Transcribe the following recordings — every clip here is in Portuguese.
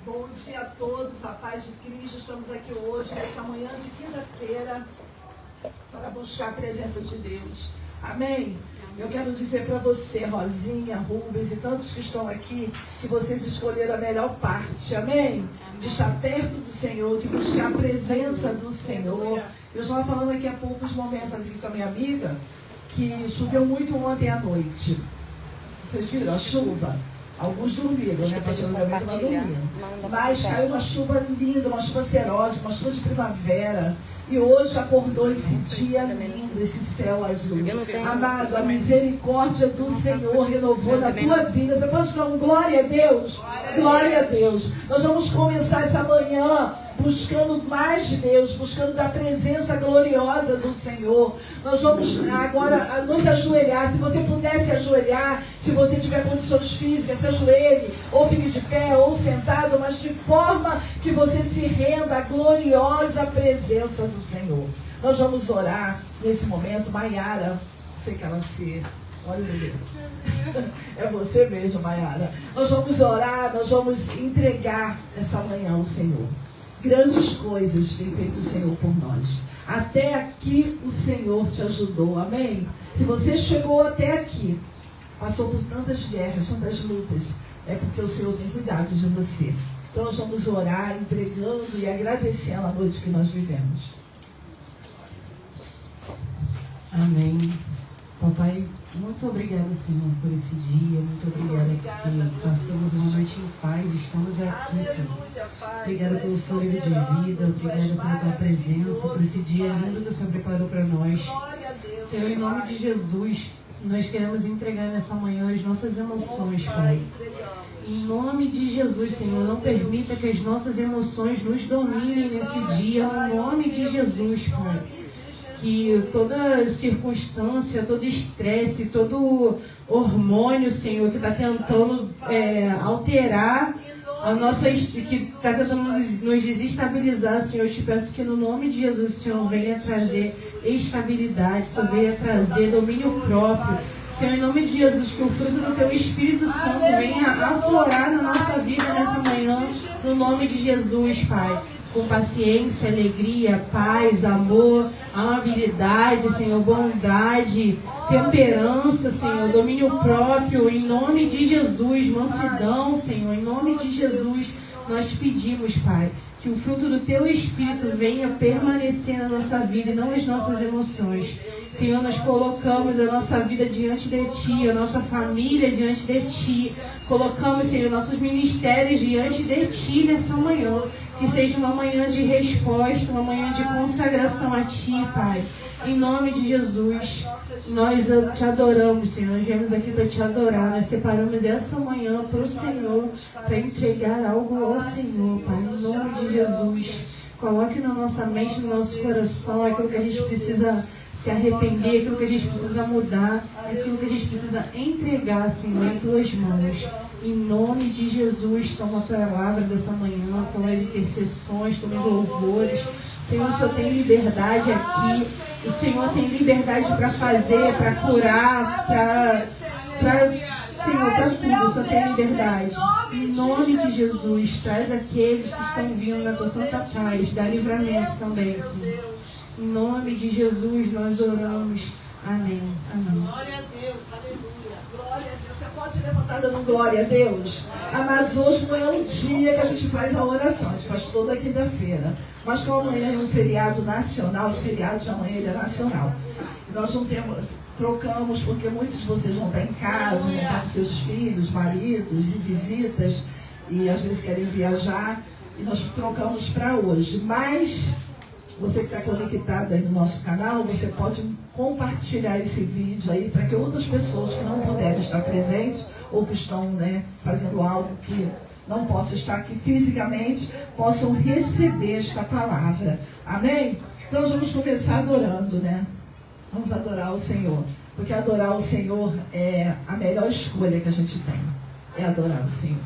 Bom dia a todos, a paz de Cristo. Estamos aqui hoje, nessa manhã de quinta-feira, para buscar a presença de Deus. Amém? Eu quero dizer para você, Rosinha, Rubens e tantos que estão aqui, que vocês escolheram a melhor parte. Amém? De estar perto do Senhor, de buscar a presença do Senhor. Eu estava falando aqui há poucos momentos aqui com a minha amiga, que choveu muito ontem à noite. Vocês viram a chuva? Alguns dormiram, né? Pastor Gabriel estava dormindo. Mas caiu uma chuva linda, uma chuva serótica, uma chuva de primavera. E hoje acordou esse dia lindo, esse céu azul. Amado, a misericórdia do Senhor renovou na tua vida. Você pode dar um glória a Deus? Glória a Deus. Nós vamos começar essa manhã buscando mais de Deus, buscando da presença gloriosa do Senhor. Nós vamos agora nos ajoelhar. Se você puder se ajoelhar, se você tiver condições físicas, se ajoelhe, ou fique de pé, ou sentado, mas de forma que você se renda à gloriosa presença do Senhor. Nós vamos orar nesse momento. Maiara, sei que ela se... Olha o bebê. É você mesmo, Maiara. Nós vamos orar, nós vamos entregar essa manhã ao Senhor. Grandes coisas tem feito o Senhor por nós. Até aqui o Senhor te ajudou, amém? Se você chegou até aqui, passou por tantas guerras, tantas lutas, é porque o Senhor tem cuidado de você. Então nós vamos orar, entregando e agradecendo a noite que nós vivemos. Amém. Papai, muito obrigada, Senhor, por esse dia. Muito obrigada porque passamos uma noite em paz. Estamos aqui, Senhor. Obrigada pelo fôlego de vida. Obrigada pela tua presença, por esse dia lindo que o Senhor preparou para nós. Senhor, em nome de Jesus, nós queremos entregar nessa manhã as nossas emoções, Pai. Em nome de Jesus, Senhor, não permita que as nossas emoções nos dominem nesse dia. Em nome de Jesus, Pai. Que toda circunstância, todo estresse, todo hormônio, Senhor, que está tentando alterar a nossa, que está tentando nos desestabilizar, Senhor, eu te peço que no nome de Jesus, Senhor, venha trazer estabilidade, Senhor, venha trazer domínio próprio. Senhor, em nome de Jesus, que o fruto do Teu Espírito Santo venha aflorar na nossa vida nessa manhã, no nome de Jesus, Pai. Com paciência, alegria, paz, amor, amabilidade, Senhor, bondade, temperança, Senhor, domínio próprio, em nome de Jesus, mansidão, Senhor, em nome de Jesus, nós pedimos, Pai, que o fruto do Teu Espírito venha permanecer na nossa vida e não as nossas emoções. Senhor, nós colocamos a nossa vida diante de Ti, a nossa família diante de Ti. Colocamos, Senhor, nossos ministérios diante de Ti nessa manhã. Que seja uma manhã de resposta, uma manhã de consagração a Ti, Pai. Em nome de Jesus, nós Te adoramos, Senhor. Nós viemos aqui para Te adorar. Nós separamos essa manhã para o Senhor, para entregar algo ao Senhor, Pai. Em nome de Jesus, coloque na nossa mente, no nosso coração, aquilo que a gente precisa se arrepender, aquilo que a gente precisa mudar, aquilo que a gente precisa entregar, Senhor, em Tuas mãos. Em nome de Jesus, toma a palavra dessa manhã, toma as intercessões, toma os louvores. Senhor, o Senhor tem liberdade aqui. O Senhor tem liberdade para fazer, para curar, Senhor, para tudo. O Senhor tem liberdade. Em nome de Jesus, traz aqueles que estão vindo na Tua santa paz. Dá livramento também, Senhor. Em nome de Jesus, nós oramos. Amém. Amém. Glória a Deus, aleluia. Glória a Deus. Você pode levantar dando glória a Deus? Amados, hoje não é um dia que a gente faz a oração, a gente faz toda quinta-feira. Mas como amanhã é um feriado nacional, os feriados de amanhã ele é nacional. Nós não temos, trocamos, porque muitos de vocês vão estar em casa, vão estar com seus filhos, maridos e visitas, e às vezes querem viajar, e nós trocamos para hoje. Mas você que está conectado aí no nosso canal, você pode compartilhar esse vídeo aí para que outras pessoas que não puderem estar presentes ou que estão, fazendo algo que não possam estar aqui fisicamente, possam receber esta palavra. Amém? Então nós vamos começar adorando, Vamos adorar o Senhor. Porque adorar o Senhor é a melhor escolha que a gente tem. É adorar o Senhor.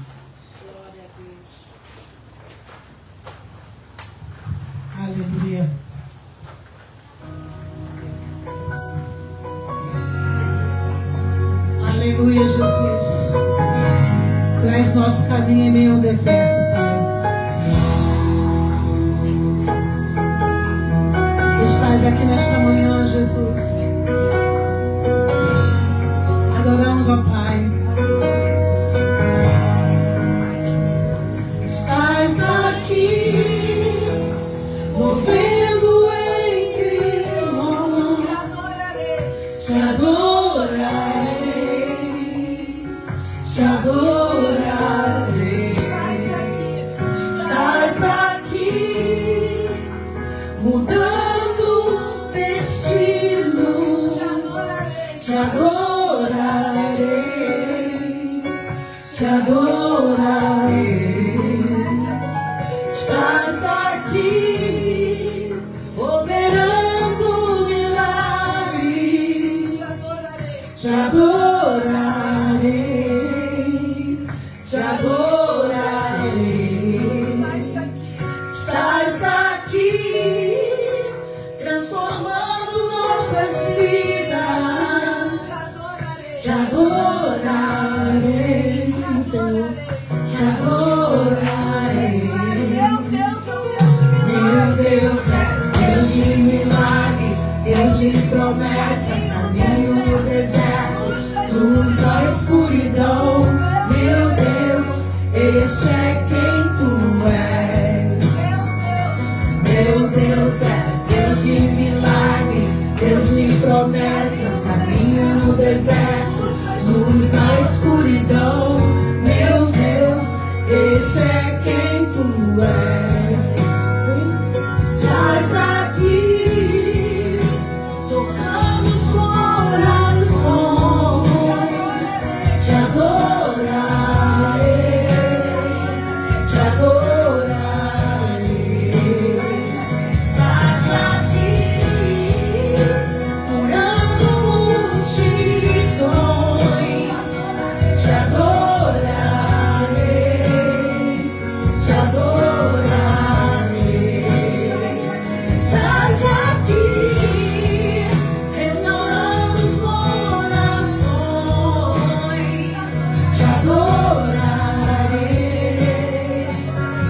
Aleluia. Aleluia, Jesus. Traz nosso caminho em meio ao deserto, Pai. aqui nesta manhã, Jesus. Adoramos, ó Pai. Estás aqui, movendo entre nós. Te adorarei, te adorarei. Estás aqui, mudando destinos. Te adorarei, te adorarei. Estás aqui, operando milagres. Te adorarei, te adorarei. Estás aqui, transformando nossas vidas. Te adorarei, sim, Senhor. Te adorarei. Meu Deus é Deus de milagres, Deus de promessas, caminho no deserto, luz da escuridão. Meu Deus, este é quem tu és. Meu Deus é Deus de milagres, Deus de promessas, caminho no deserto, luz da escuridão. Meu Deus, este é quem tu és. Estás aqui, tocamos corações. Te adorarei, te adorarei. Estás aqui, curando multidões. Te adorarei, te adorarei. Estás aqui, restaurando os corações. Te adorarei,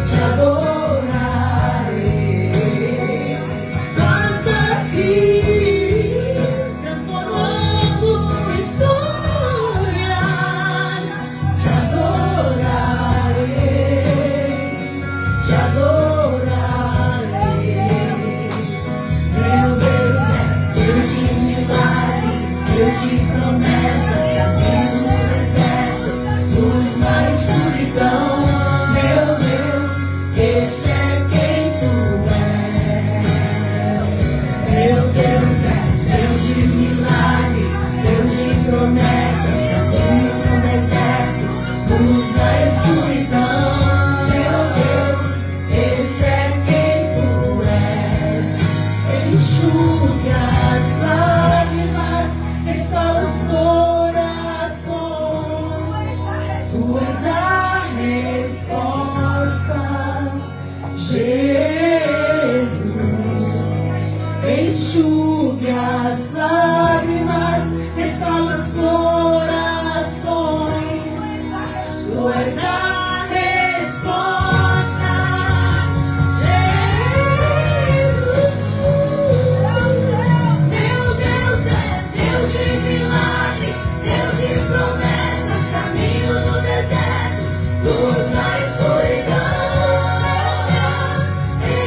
te adorarei. Estás aqui, transformando histórias. Te adorarei, te adorarei. Meu Deus é Deus de milagres, Deus de promessas, caminho no deserto, luz na escuridão. Meu Deus, esse é quem tu és. Meu Deus é Deus de milagres, Deus de promessas, caminho no deserto, luz na escuridão. Meu Deus, esse é quem tu és. Enxugue as lágrimas, restaura os corações. Tu és a resposta, Jesus. Enxugue as lágrimas, restaura os corações. Tu és a resposta, Jesus. Meu Deus é Deus de milagres, Deus de promessas, caminho no deserto, luz na escuridão.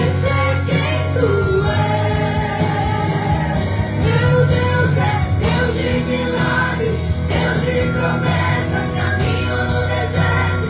Esse é quem tu és. Meu Deus é Deus de milagres, Deus de promessas, caminho no deserto,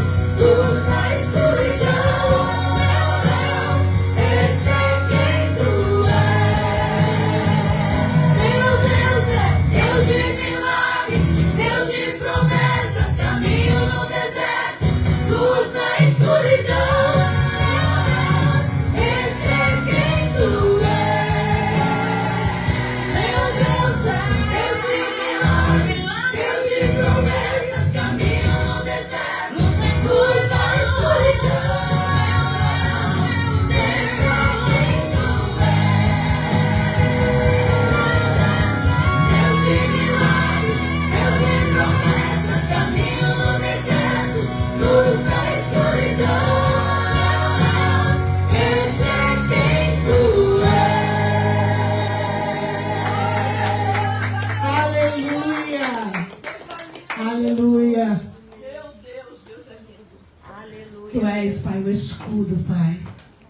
Tu és, Pai, o escudo, Pai.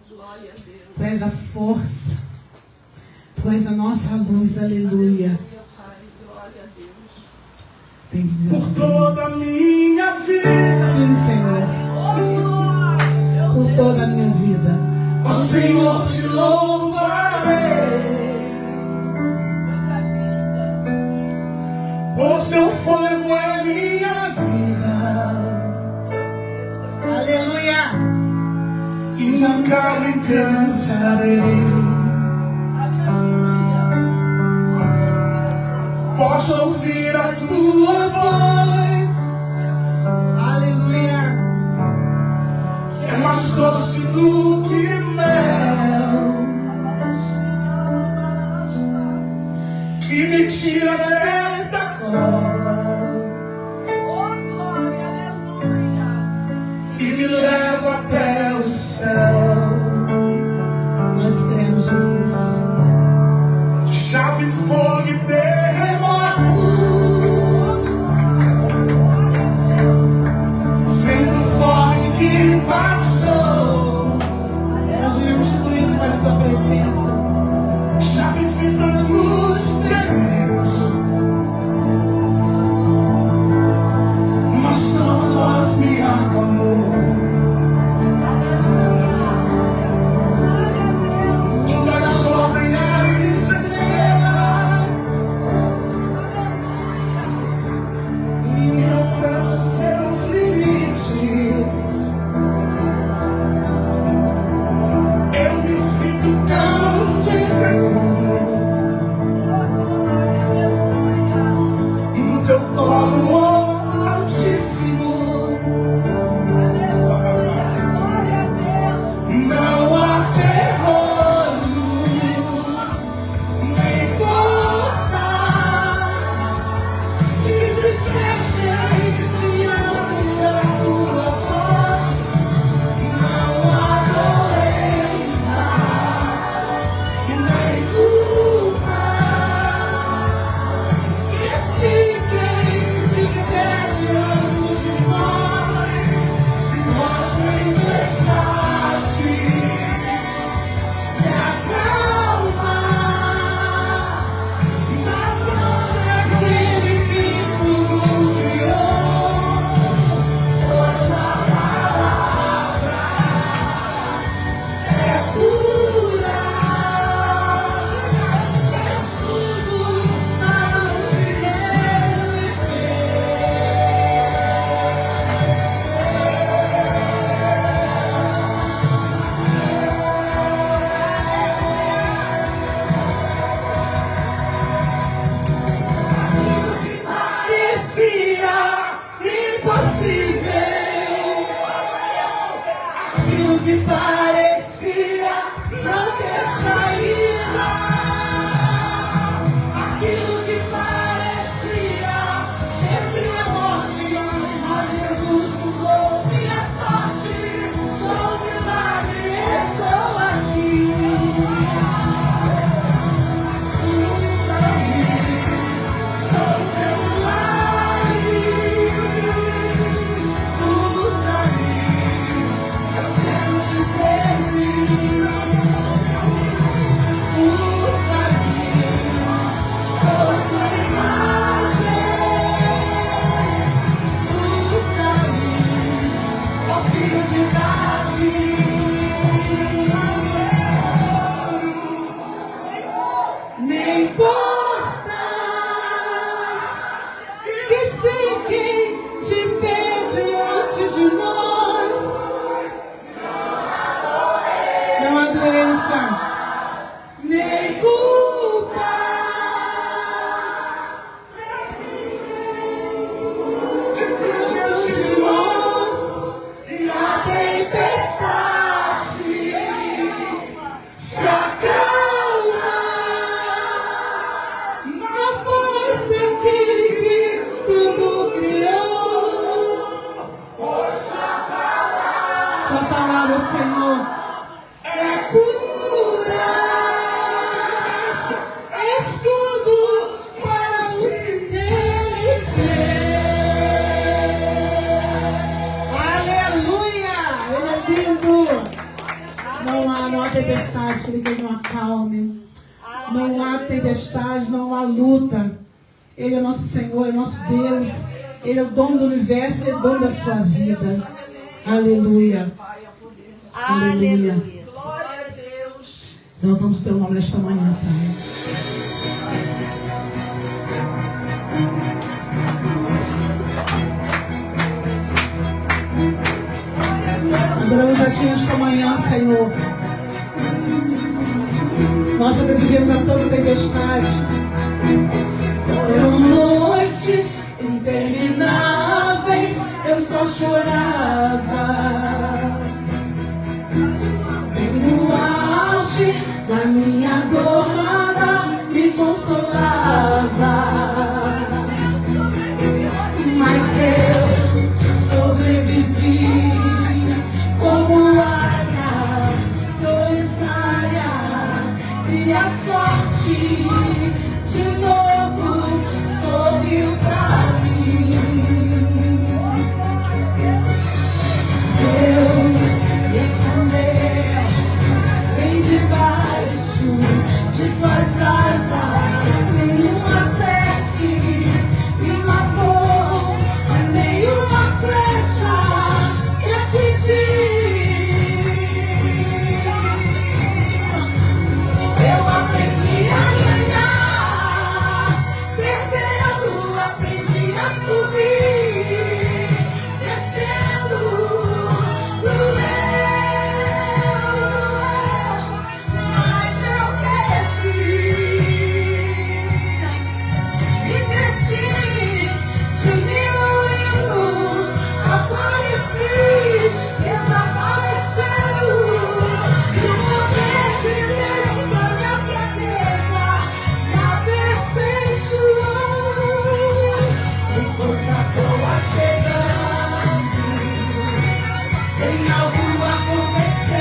Glória a Deus. Tu és a força. Tu és a nossa luz, aleluia. Glória a Deus. Bem dizer Por toda a minha vida. Sim, Senhor. Por toda a minha vida. Ó Senhor, te louvarei. Pois teu fôlego é a minha vida. Aleluia. E nunca me cansarei. Posso ouvir a tua voz. Aleluia. É mais doce do que mel, que me tira desta cova e me leva até o céu. Nós cremos, Jesus. Chave, fogo e terremoto, vento forte que passou. Nós vivemos tudo isso para a tua presença. Chave, fita dos perigos, mas tua voz me acalmou. Tu das ordem às estrelas e aos seus limites. Eu me sinto tão seguro no teu colo altíssimo. Não há ferrolhos nem portas que se fechem diante da tua voz. Não há doença nem culpas que fiquem de pé diante de nós. Enquanto a tempestade se acalma nas mãos daquele que tudo criou. Pois a palavra é pura, é escudo para os que nele parecia impossível, aquilo que parecia não ter saída, aquilo que parecia sempre a morte, mas Jesus mudou minha sorte. Sou um milagre, estou aqui. Sou teu milagre, usa-me, eu quero te servir. Usa-me, sou tua imagem. Usa-me, ó filho de Davi. Nem importa que fiquem de pé diante de nós. Não há doença, nem culpa. Diante de nós e a tempestade se acalma na força daquele que tudo criou. Tua palavra, Senhor, é cura, escudo para os que nele creem. Aleluia! tempestade, que Ele tenha uma acalme. Não há tempestade, não há luta. Ele é nosso Senhor, é nosso Deus. Ele é o dono do universo, Ele é o dono da sua vida. Aleluia. Aleluia. Glória a Deus. Exaltamos o teu nome nesta manhã, Pai. Adoramos a Ti nesta manhã, Senhor. Nós sobrevivemos a tanta tempestade. Foram noites intermináveis, eu só chorava. Bem no auge da minha dor, nada me consolava. Mas eu sobrevivi como águia solitária, e a sorte de novo sorriu pra mim. Deus me escondeu, vem debaixo de suas asas. Nenhuma peste me matou, nenhuma flecha me atingiu. Eu aprendi a ganhar, perdendo, aprendi a subir, descendo, doeu, mas eu cresci, e cresci, diminuindo, apareci, desaparecendo, e o poder de Deus, a minha fraqueza, se aperfeiçoou. Tem coisa boa chegando, tem algo acontecendo,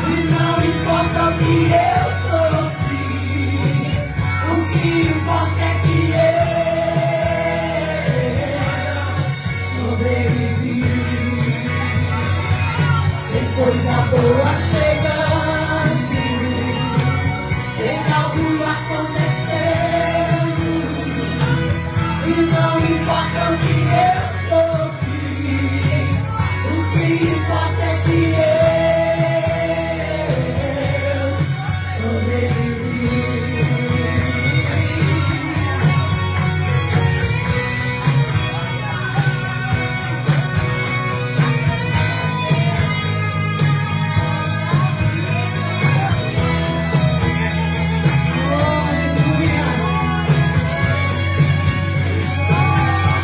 e não importa o que eu sofri, o que importa é que eu sobrevivi. Tem coisa boa chegando, tem algo acontecendo, e não importa o que eu sofri, o que importa é que eu sobrevivi.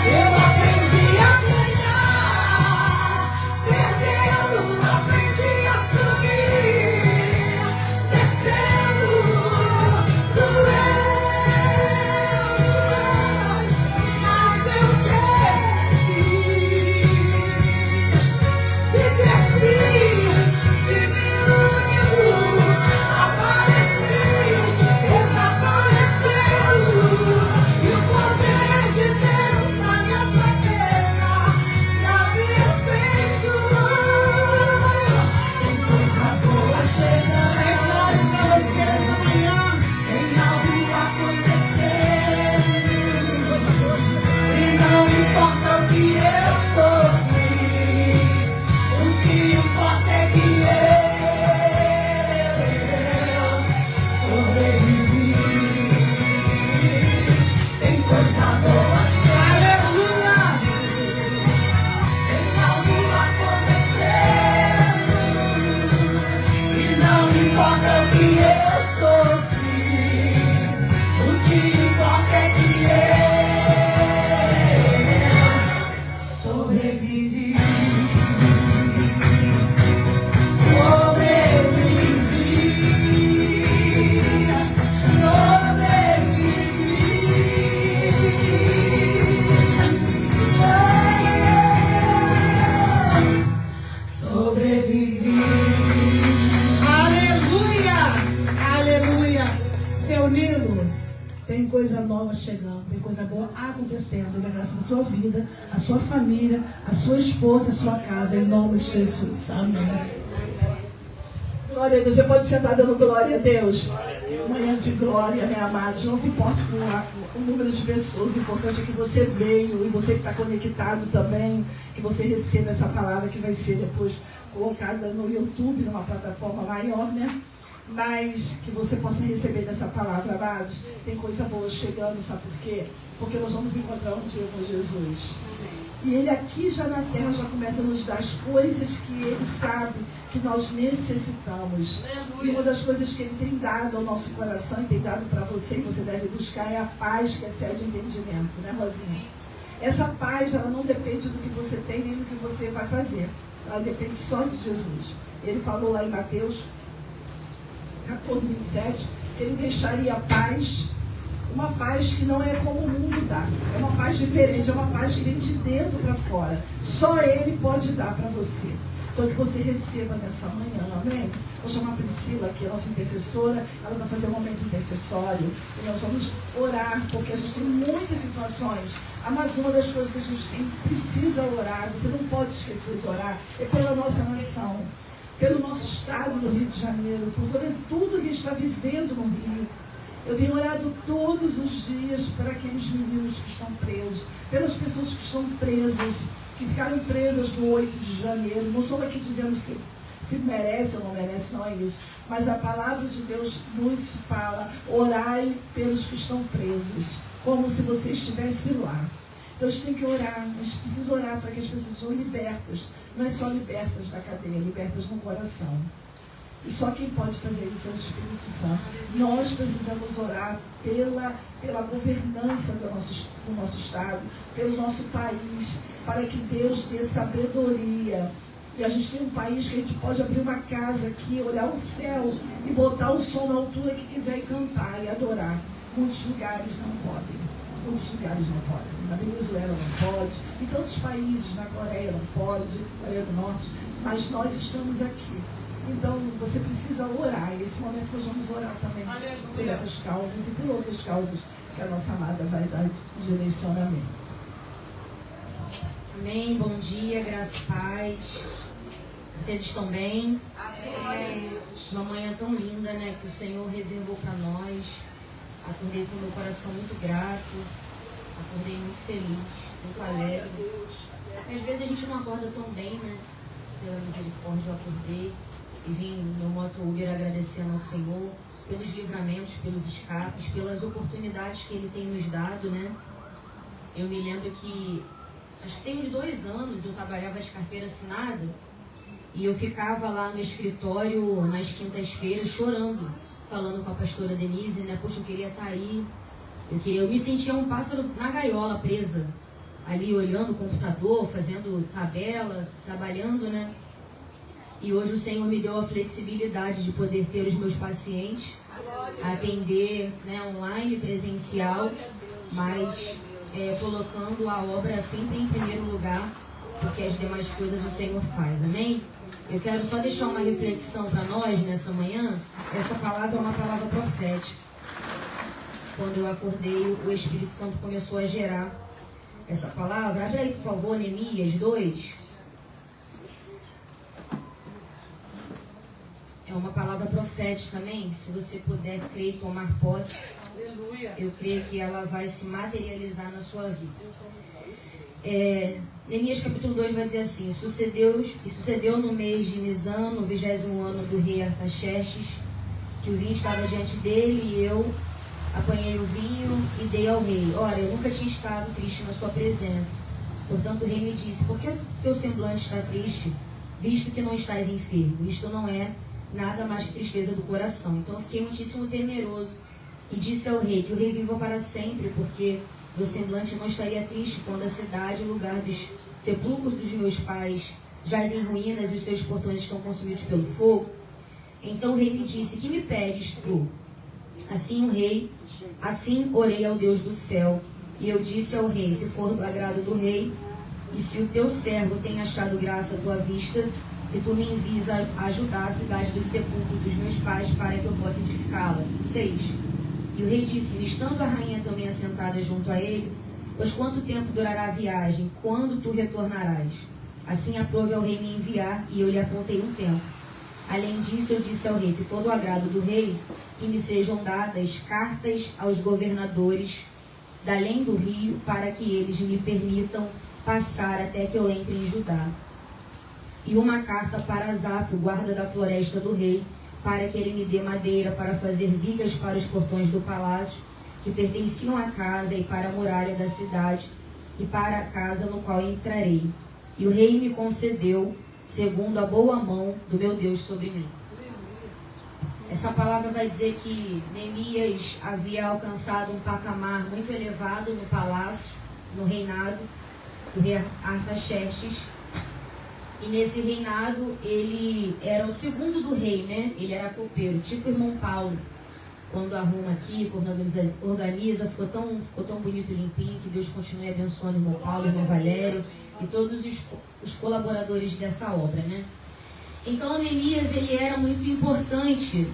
Eu aprendi a ganhar, perdendo, aprendi a subir, descendo, doeu, mas eu cresci, e cresci, diminuindo, apareci, desaparecendo, e o poder de Deus na minha fraqueza se aperfeiçoou. Tem coisa boa chegando, tem algo acontecendo, e não importa o que eu sofri, o que importa é que eu sobrevivi. Tem coisa boa chegando, tem algo acontecendo, e não importa o que eu sofri, o que importa é que eu sobrevivi. Sobrevivi. Aleluia! Aleluia! Seu Nilo, tem coisa nova chegando, tem coisa boa acontecendo na graça da tua vida, a sua família, a sua esposa, a sua casa, em nome de Jesus. Amém. Glória a Deus. Você pode sentar dando glória a Deus? Manhã de glória, né, amados? Não se importe com o número de pessoas. O importante é que você veio e você que está conectado também, que você receba essa palavra que vai ser depois colocada no YouTube, numa plataforma maior, né? Mas que você possa receber dessa palavra, amados. Tem coisa boa chegando, sabe por quê? Porque nós vamos encontrar um dia com Jesus. E Ele aqui já na terra já começa a nos dar as coisas que Ele sabe que nós necessitamos. E uma das coisas que Ele tem dado ao nosso coração e tem dado para você, e você deve buscar, é a paz que excede entendimento, né, Rosinha? Essa paz, ela não depende do que você tem nem do que você vai fazer. Ela depende só de Jesus. Ele falou lá em Mateus 14, 27, que Ele deixaria a paz. Uma paz que não é como o mundo dá. É uma paz diferente, é uma paz que vem de dentro para fora. Só Ele pode dar para você. Então que você receba nessa manhã, amém? Vou chamar a Priscila aqui, a nossa intercessora. Ela vai fazer um momento intercessório. E nós vamos orar, porque a gente tem muitas situações. Amados, uma das coisas que a gente precisa orar, você não pode esquecer de orar, é pela nossa nação, pelo nosso estado no Rio de Janeiro, por tudo que está vivendo no Rio. Eu tenho orado todos os dias para aqueles meninos que estão presos, pelas pessoas que estão presas, que ficaram presas no 8 de janeiro. Não estou aqui dizendo se merece ou não merece, não é isso. Mas a palavra de Deus nos fala, orai pelos que estão presos, como se você estivesse lá. Então a gente tem que orar, a gente precisa orar para que as pessoas sejam libertas. Não é só libertas da cadeia, libertas no coração. E só quem pode fazer isso é o Espírito Santo. Nós precisamos orar pela governança do nosso Estado, pelo nosso país, para que Deus dê sabedoria. E a gente tem um país que a gente pode abrir uma casa aqui, olhar o céu e botar o som na altura que quiser e cantar e adorar. Muitos lugares não podem. Muitos lugares não podem. Na Venezuela não pode, em tantos países, na Coreia não pode, Coreia do Norte, mas nós estamos aqui. Então, você precisa orar, e esse momento nós vamos orar também por essas causas e por outras causas que a nossa amada vai dar direcionamento. Amém, bom dia, graça e paz. Vocês estão bem? Amém. Uma manhã tão linda, né, que o Senhor reservou para nós. Acordei com meu coração muito grato, acordei muito feliz, muito alegre. Às vezes a gente não acorda tão bem, né? Pela misericórdia eu acordei e vim no moto Uber agradecendo ao Senhor pelos livramentos, pelos escapes, pelas oportunidades que Ele tem nos dado, né? Eu me lembro que, acho que tem uns 2 anos, eu trabalhava de carteira assinada e eu ficava lá no escritório nas quintas-feiras chorando, falando com a pastora Denise, né? Poxa, eu queria estar aí, eu me sentia um pássaro na gaiola presa, ali olhando o computador, fazendo tabela, trabalhando, né? E hoje o Senhor me deu a flexibilidade de poder ter os meus pacientes, atender, né, online, presencial, mas colocando a obra sempre em primeiro lugar, porque as demais coisas o Senhor faz, amém? Eu quero só deixar uma reflexão para nós nessa manhã. Essa palavra é uma palavra profética. Quando eu acordei, o Espírito Santo começou a gerar essa palavra. Abre aí, por favor, Neemias 2. É uma palavra profética, amém? Se você puder crer e tomar posse, eu creio que ela vai se materializar na sua vida. Neemias capítulo 2 vai dizer assim: sucedeu no mês de Nisan, no 20º ano do rei Artaxerxes, que o vinho estava diante dele, e eu apanhei o vinho e dei ao rei. Ora, eu nunca tinha estado triste na sua presença. Portanto, o rei me disse: por que o teu semblante está triste, visto que não estás enfermo? Isto não é nada mais que tristeza do coração. Então eu fiquei muitíssimo temeroso e disse ao rei que o rei viva para sempre, porque meu semblante não estaria triste quando a cidade, o lugar dos sepulcros dos meus pais, jaz em ruínas e os seus portões estão consumidos pelo fogo. Então o rei me disse: que me pedes tu? Assim orei ao Deus do céu, e eu disse ao rei: se for do agrado do rei, e se o teu servo tem achado graça à tua vista, que tu me envies a ajudar a cidade do sepulcro dos meus pais, para que eu possa edificá-la. 6. E o rei disse-me, estando a rainha também assentada junto a ele: pois quanto tempo durará a viagem? Quando tu retornarás? Assim aprove ao rei me enviar, e eu lhe apontei um tempo. Além disso, eu disse ao rei, se for do agrado do rei, que me sejam dadas cartas aos governadores da além do rio, para que eles me permitam passar até que eu entre em Judá. E uma carta para Asaf, o guarda da floresta do rei, para que ele me dê madeira para fazer vigas para os portões do palácio, que pertenciam à casa, e para a muralha da cidade, e para a casa no qual entrarei. E o rei me concedeu, segundo a boa mão do meu Deus sobre mim. Essa palavra vai dizer que Neemias havia alcançado um patamar muito elevado no palácio, no reinado do rei Artaxerxes. E nesse reinado ele era o segundo do rei, né? Ele era copeiro, tipo o irmão Paulo. Quando arruma aqui, quando organiza, ficou tão bonito e limpinho. Que Deus continue abençoando o irmão Paulo, o irmão Valério e todos os colaboradores dessa obra, né? Então Neemias, ele era muito importante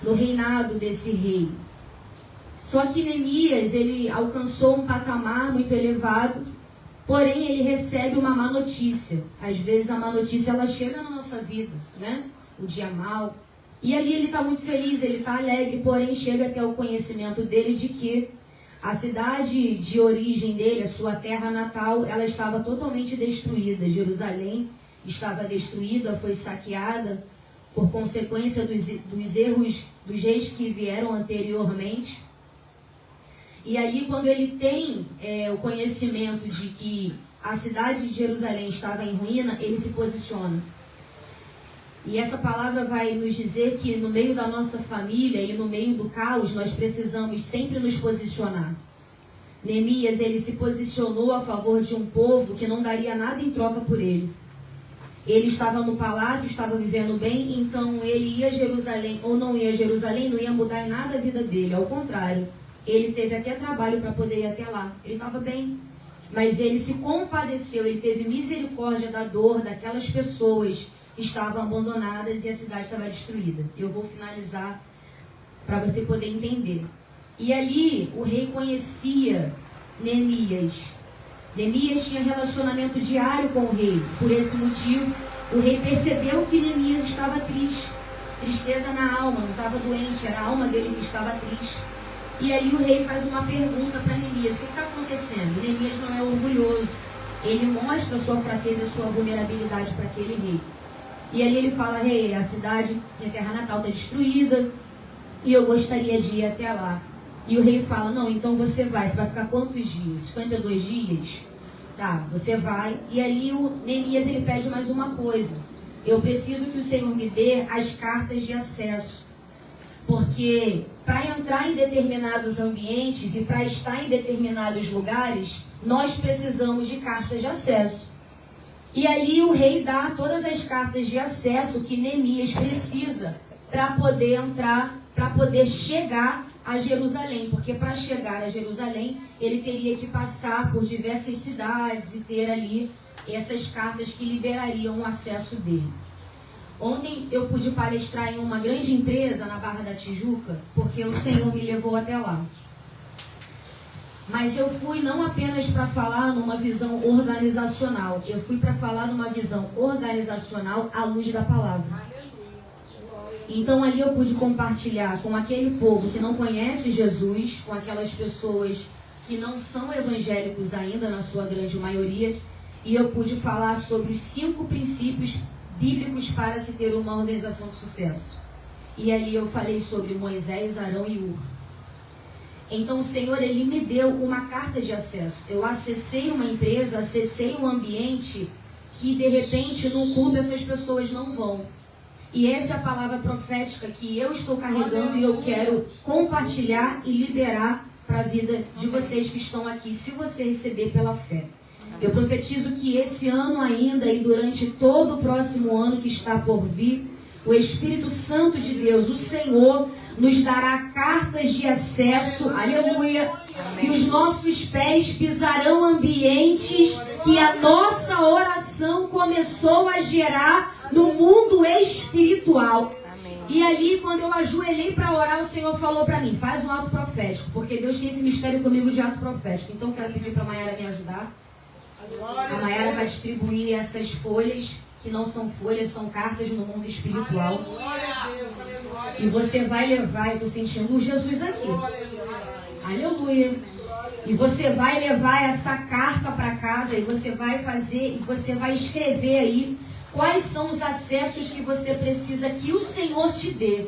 no reinado desse rei. Só que Neemias, ele alcançou um patamar muito elevado, porém ele recebe uma má notícia. Às vezes a má notícia, ela chega na nossa vida, né? O dia mau. E ali ele está muito feliz, ele está alegre, porém chega até o conhecimento dele de que a cidade de origem dele, a sua terra natal, ela estava totalmente destruída. Jerusalém estava destruída, foi saqueada por consequência dos erros dos reis que vieram anteriormente. E ali, quando ele tem o conhecimento de que a cidade de Jerusalém estava em ruína, ele se posiciona. E essa palavra vai nos dizer que no meio da nossa família e no meio do caos, nós precisamos sempre nos posicionar. Neemias, ele se posicionou a favor de um povo que não daria nada em troca por ele. Ele estava no palácio, estava vivendo bem, então ele ia a Jerusalém ou não ia a Jerusalém, não ia mudar em nada a vida dele. Ao contrário, ele teve até trabalho para poder ir até lá. Ele estava bem, mas ele se compadeceu, ele teve misericórdia da dor daquelas pessoas que estavam abandonadas e a cidade estava destruída. Eu vou finalizar para você poder entender. E ali o rei conhecia Neemias. Neemias tinha relacionamento diário com o rei. Por esse motivo, o rei percebeu que Neemias estava triste. Tristeza na alma, não estava doente, era a alma dele que estava triste. E ali o rei faz uma pergunta para Neemias. O que está acontecendo? Neemias não é orgulhoso. Ele mostra a sua fraqueza e a sua vulnerabilidade para aquele rei. E ali ele fala, rei, a cidade, minha terra natal está destruída e eu gostaria de ir até lá. E o rei fala, não, então você vai ficar quantos dias? 52 dias? Tá, você vai. E ali o Neemias, ele pede mais uma coisa. Eu preciso que o Senhor me dê as cartas de acesso. Porque para entrar em determinados ambientes e para estar em determinados lugares, nós precisamos de cartas de acesso. E ali o rei dá todas as cartas de acesso que Neemias precisa para poder entrar, para poder chegar a Jerusalém. Porque para chegar a Jerusalém, ele teria que passar por diversas cidades e ter ali essas cartas que liberariam o acesso dele. Ontem eu pude palestrar em uma grande empresa na Barra da Tijuca, porque o Senhor me levou até lá. Mas eu fui não apenas para falar numa visão organizacional, eu fui para falar numa visão organizacional à luz da palavra. Então ali eu pude compartilhar com aquele povo que não conhece Jesus, com aquelas pessoas que não são evangélicos ainda, na sua grande maioria, e eu pude falar sobre os 5 princípios bíblicos para se ter uma organização de sucesso. E ali eu falei sobre Moisés, Arão e Ur. Então o Senhor, ele me deu uma carta de acesso. Eu acessei uma empresa, acessei um ambiente que de repente no culto essas pessoas não vão. E essa é a palavra profética que eu estou carregando e eu quero compartilhar e liberar para a vida de vocês que estão aqui, se você receber pela fé. Eu profetizo que esse ano ainda e durante todo o próximo ano que está por vir, o Espírito Santo de Deus, o Senhor, nos dará cartas de acesso, aleluia, e os nossos pés pisarão ambientes que a nossa oração começou a gerar no mundo espiritual. E ali, quando eu ajoelhei para orar, o Senhor falou para mim, faz um ato profético, porque Deus tem esse mistério comigo de ato profético. Então, quero pedir para a Mayara me ajudar. A Mayara vai distribuir essas folhas que não são folhas, são cartas no mundo espiritual. E você vai levar, eu estou sentindo um Jesus aqui. Aleluia. E você vai levar essa carta para casa e você vai fazer, e você vai escrever aí quais são os acessos que você precisa que o Senhor te dê.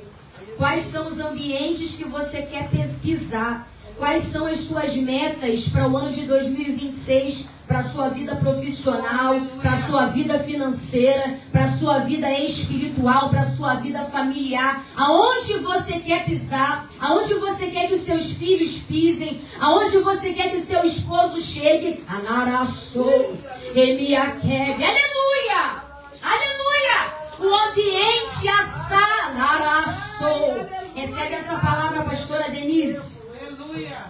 Quais são os ambientes que você quer pisar. Quais são as suas metas para o ano de 2026, para a sua vida profissional, para a sua vida financeira, para a sua vida espiritual, para a sua vida familiar. Aonde você quer pisar, aonde você quer que os seus filhos pisem, aonde você quer que o seu esposo chegue. Anarassou, Emiaquebe, aleluia, aleluia. O ambiente assalassou. Recebe essa palavra, pastora Denise.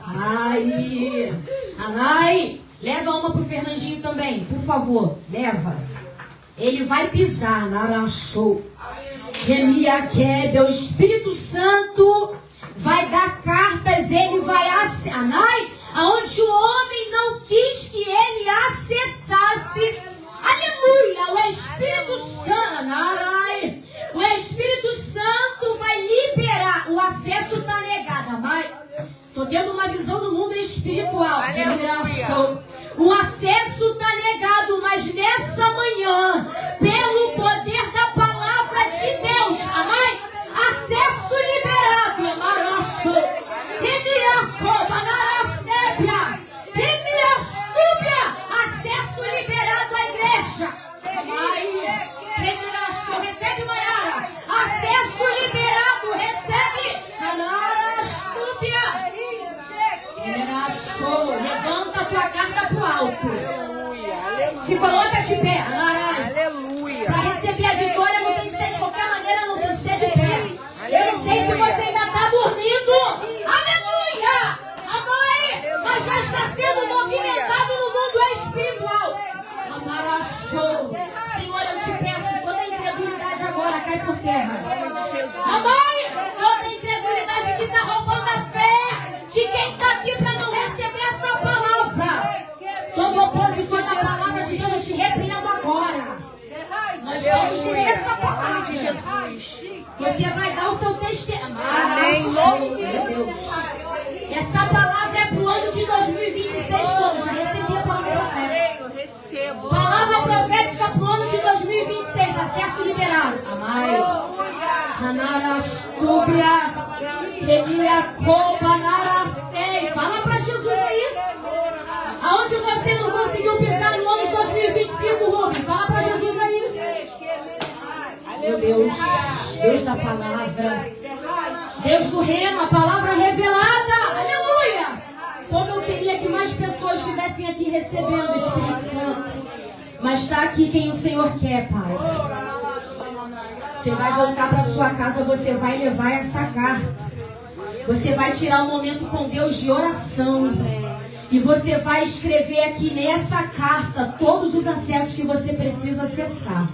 Ai, Anai, leva uma pro Fernandinho também, por favor, leva. Ele vai pisar na Arachou. Gemiaquebe, o Espírito Santo vai dar cartas, ele vai Anai, aonde o homem não quis que ele acessasse. Aleluia, o Espírito Santo, Anai, o Espírito Santo vai liberar. O acesso está negado, Anai. Estou tendo uma visão do mundo espiritual. O acesso está negado, mas nessa manhã, pelo poder da palavra de Deus, amém? Acesso liberado. Acesso liberado à igreja. Recebe, Maiara. Acesso liberado. Recebe. Levanta a tua carta pro alto. Se coloca de pé. Para receber a vitória não tem que ser de qualquer maneira, não tem que ser de pé. Eu não sei se você ainda está dormindo. Aleluia! Amém! Mas já está sendo movimentado no mundo espiritual. Senhor, eu te peço, toda incredulidade agora cai por terra. Amém! Toda incredulidade que está roubando a fé de quem está aqui para não receber essa palavra. Todo opositor da palavra de Deus, eu te repreendo agora. Nós vamos viver essa palavra. Você vai dar o seu testemunho. Meu Deus. Essa palavra é para o ano de 2026 todo. Já recebi a palavra profética. Palavra profética para o ano de 2026. Acesso liberado. Amai. Fala para Jesus aí. Aonde você não conseguiu pisar no ano de 2025, Rubem? Fala para Jesus aí. Meu Deus. Deus da palavra. Deus do rema. Palavra revelada. Aleluia. Como eu queria que mais pessoas estivessem aqui recebendo o Espírito Santo. Mas está aqui quem o Senhor quer, Pai. Você vai voltar para sua casa, você vai levar essa carta. Você vai tirar um momento com Deus de oração. E você vai escrever aqui nessa carta todos os acessos que você precisa acessar.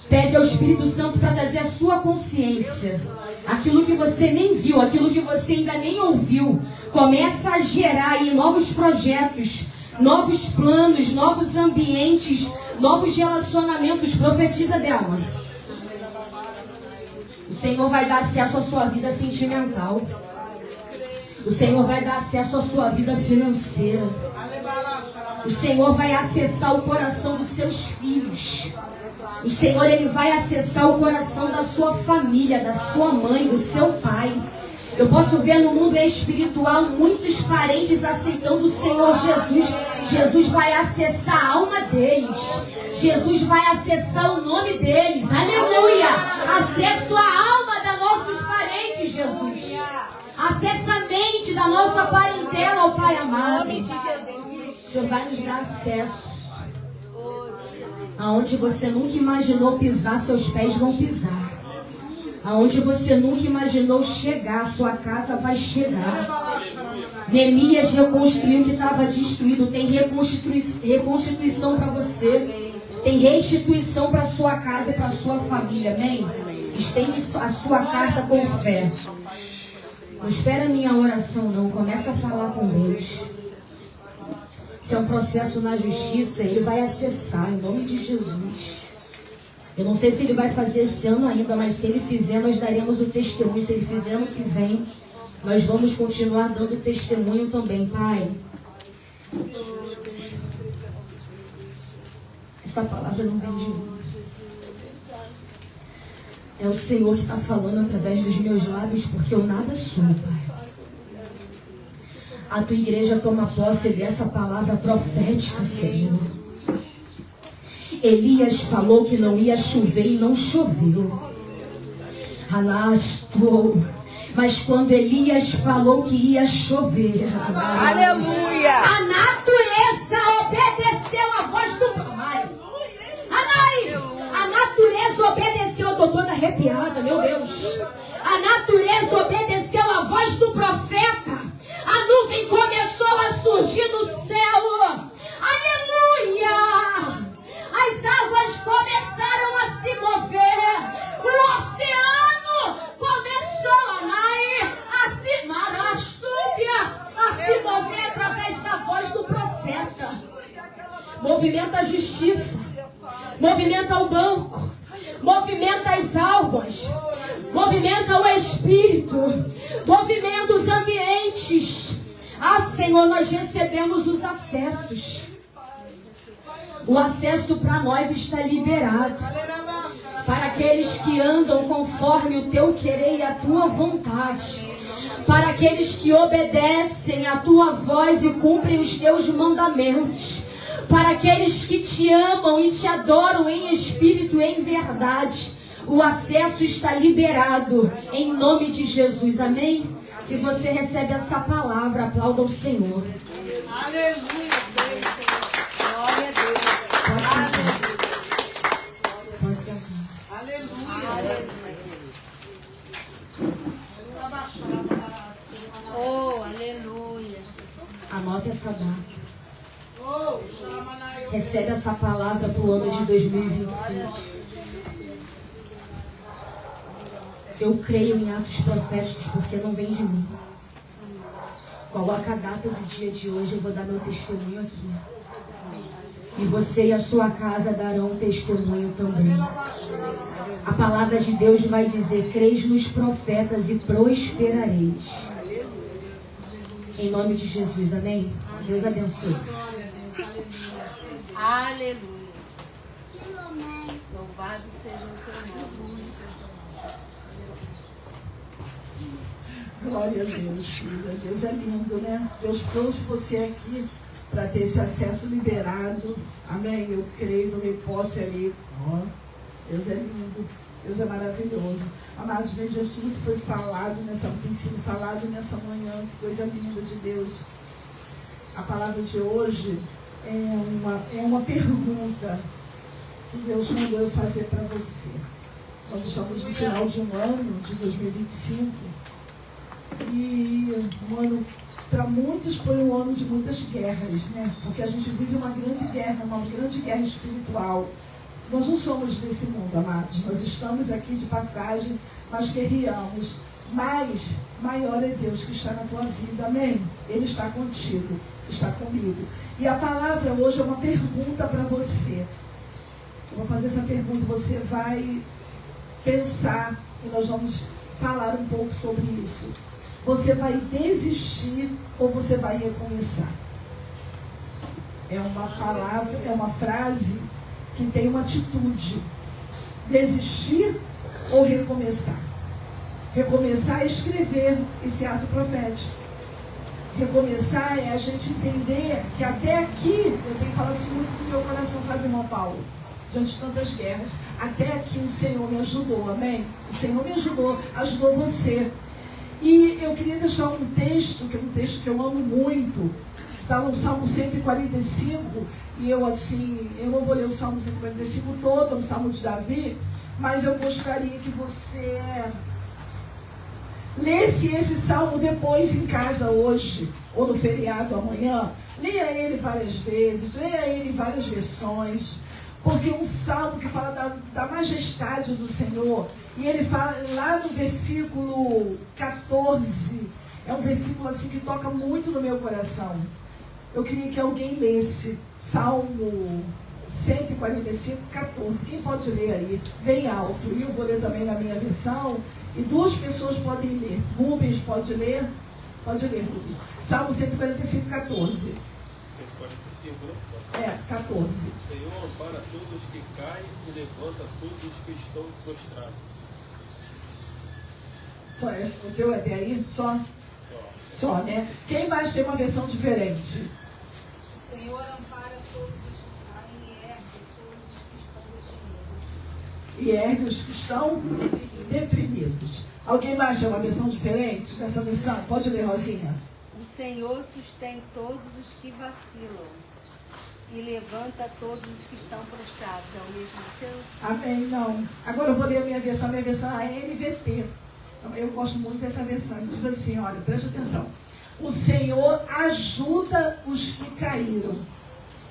Pede ao Espírito Santo para trazer a sua consciência. Aquilo que você nem viu, aquilo que você ainda nem ouviu. Começa a gerar aí novos projetos, novos planos, novos ambientes, novos relacionamentos. Profetiza dela. O Senhor vai dar acesso à sua vida sentimental. O Senhor vai dar acesso à sua vida financeira. O Senhor vai acessar o coração dos seus filhos. O Senhor, Ele vai acessar o coração da sua família, da sua mãe, do seu pai. Eu posso ver no mundo espiritual muitos parentes aceitando o Senhor Jesus. Jesus vai acessar a alma deles. Jesus vai acessar o nome deles. Aleluia! Acesso à alma dos nossos parentes, Jesus. Acessa a mente da nossa parentela, ó Pai amado. O Senhor vai nos dar acesso. Aonde você nunca imaginou pisar, seus pés vão pisar. Aonde você nunca imaginou chegar, sua casa vai chegar. Neemias reconstruiu o que estava destruído. Tem reconstituição para você. Tem restituição para sua casa e para sua família. Amém? Estende a sua carta com fé. Não espera a minha oração, não. Começa a falar com Deus. Se é um processo na justiça, Ele vai acessar, em nome de Jesus. Eu não sei se ele vai fazer esse ano ainda, mas se ele fizer, nós daremos o testemunho. Se ele fizer ano que vem, nós vamos continuar dando testemunho também, Pai. Essa palavra não vem de mim. É o Senhor que está falando através dos meus lábios, porque eu nada sou, Pai. A tua igreja toma posse dessa palavra profética, Senhor. Elias falou que não ia chover e não choveu. Anastou. Mas quando Elias falou que ia chover, Aleluia! a natureza obedeceu a voz do Pai. A natureza obedeceu. Eu estou toda arrepiada, meu Deus. A natureza obedeceu a voz do profeta. A nuvem começou a surgir no céu. Aleluia! As águas começaram a se mover. O oceano começou a se marastúbia, a se mover através da voz do profeta. Movimenta a justiça, movimenta o banco, movimenta as águas, movimenta o espírito, movimenta os ambientes. Ah, Senhor, nós recebemos os acessos. O acesso para nós está liberado. Para aqueles que andam conforme o teu querer e a tua vontade. Para aqueles que obedecem a tua voz e cumprem os teus mandamentos. Para aqueles que te amam e te adoram em espírito e em verdade. O acesso está liberado em nome de Jesus. Amém? Se você recebe essa palavra, aplauda o Senhor. Aleluia! Pode sentar. Aleluia! Oh, aleluia! Anota essa data. Recebe essa palavra para o ano de 2025. Eu creio em atos proféticos porque não vem de mim. Coloca a data do dia de hoje, eu vou dar meu testemunho aqui. E você e a sua casa darão testemunho também. A palavra de Deus vai dizer: creis nos profetas e prosperareis. Em nome de Jesus, amém? Deus abençoe. Aleluia! Louvado seja o teu nome. Glória a Deus, filha. Deus é lindo, né? Deus trouxe você aqui para ter esse acesso liberado. Amém? Eu creio, tomei posse ali. Ó, Deus é lindo. Deus é maravilhoso. Amados, veja tudo que foi falado tem sido falado nessa manhã. Que coisa linda de Deus. A palavra de hoje é uma pergunta que Deus mandou eu fazer para você. Nós estamos no final de um ano, de 2025. E um ano, para muitos, foi um ano de muitas guerras, né? Porque a gente vive uma grande guerra espiritual. Nós não somos desse mundo, amados. Nós estamos aqui de passagem, mas guerreamos. Mas maior é Deus que está na tua vida, amém? Ele está contigo, está comigo. E a palavra hoje é uma pergunta para você. Eu vou fazer essa pergunta, você vai pensar e nós vamos falar um pouco sobre isso. Você vai desistir ou você vai recomeçar? É uma palavra, é uma frase que tem uma atitude. Desistir ou recomeçar? Recomeçar é escrever esse ato profético. Recomeçar é a gente entender que até aqui, eu tenho falado isso muito no meu coração, sabe, irmão Paulo? Diante de tantas guerras, até aqui o Senhor me ajudou, amém? O Senhor me ajudou você. E eu queria deixar um texto, que é um texto que eu amo muito, está no Salmo 145, e eu não vou ler o Salmo 145 todo, é um Salmo de Davi, mas eu gostaria que você lesse esse Salmo depois em casa hoje, ou no feriado amanhã. Leia ele várias vezes, leia ele em várias versões, porque um salmo que fala da majestade do Senhor, e ele fala lá no versículo 14, é um versículo assim que toca muito no meu coração. Eu queria que alguém lesse Salmo 145, 14. Quem pode ler aí? Bem alto. E eu vou ler também na minha versão. E 2 pessoas podem ler. Rubens pode ler? Pode ler, Rubens. Salmo 145, 14. 145, né? 14. Senhor, ampara todos os que caem e levanta todos os que estão prostrados. Só esse, o teu é até aí? Só, né? Quem mais tem uma versão diferente? O Senhor ampara todos os que caem e ergue todos os que estão deprimidos. E ergue os que estão deprimidos. Alguém mais tem uma versão diferente dessa versão? Pode ler, Rosinha. O Senhor sustém todos os que vacilam e levanta todos os que estão prostrados. É o mesmo seu? Amém, não. Agora eu vou ler a minha versão é a NVT. Eu gosto muito dessa versão. Ele diz assim, olha, preste atenção. O Senhor ajuda os que caíram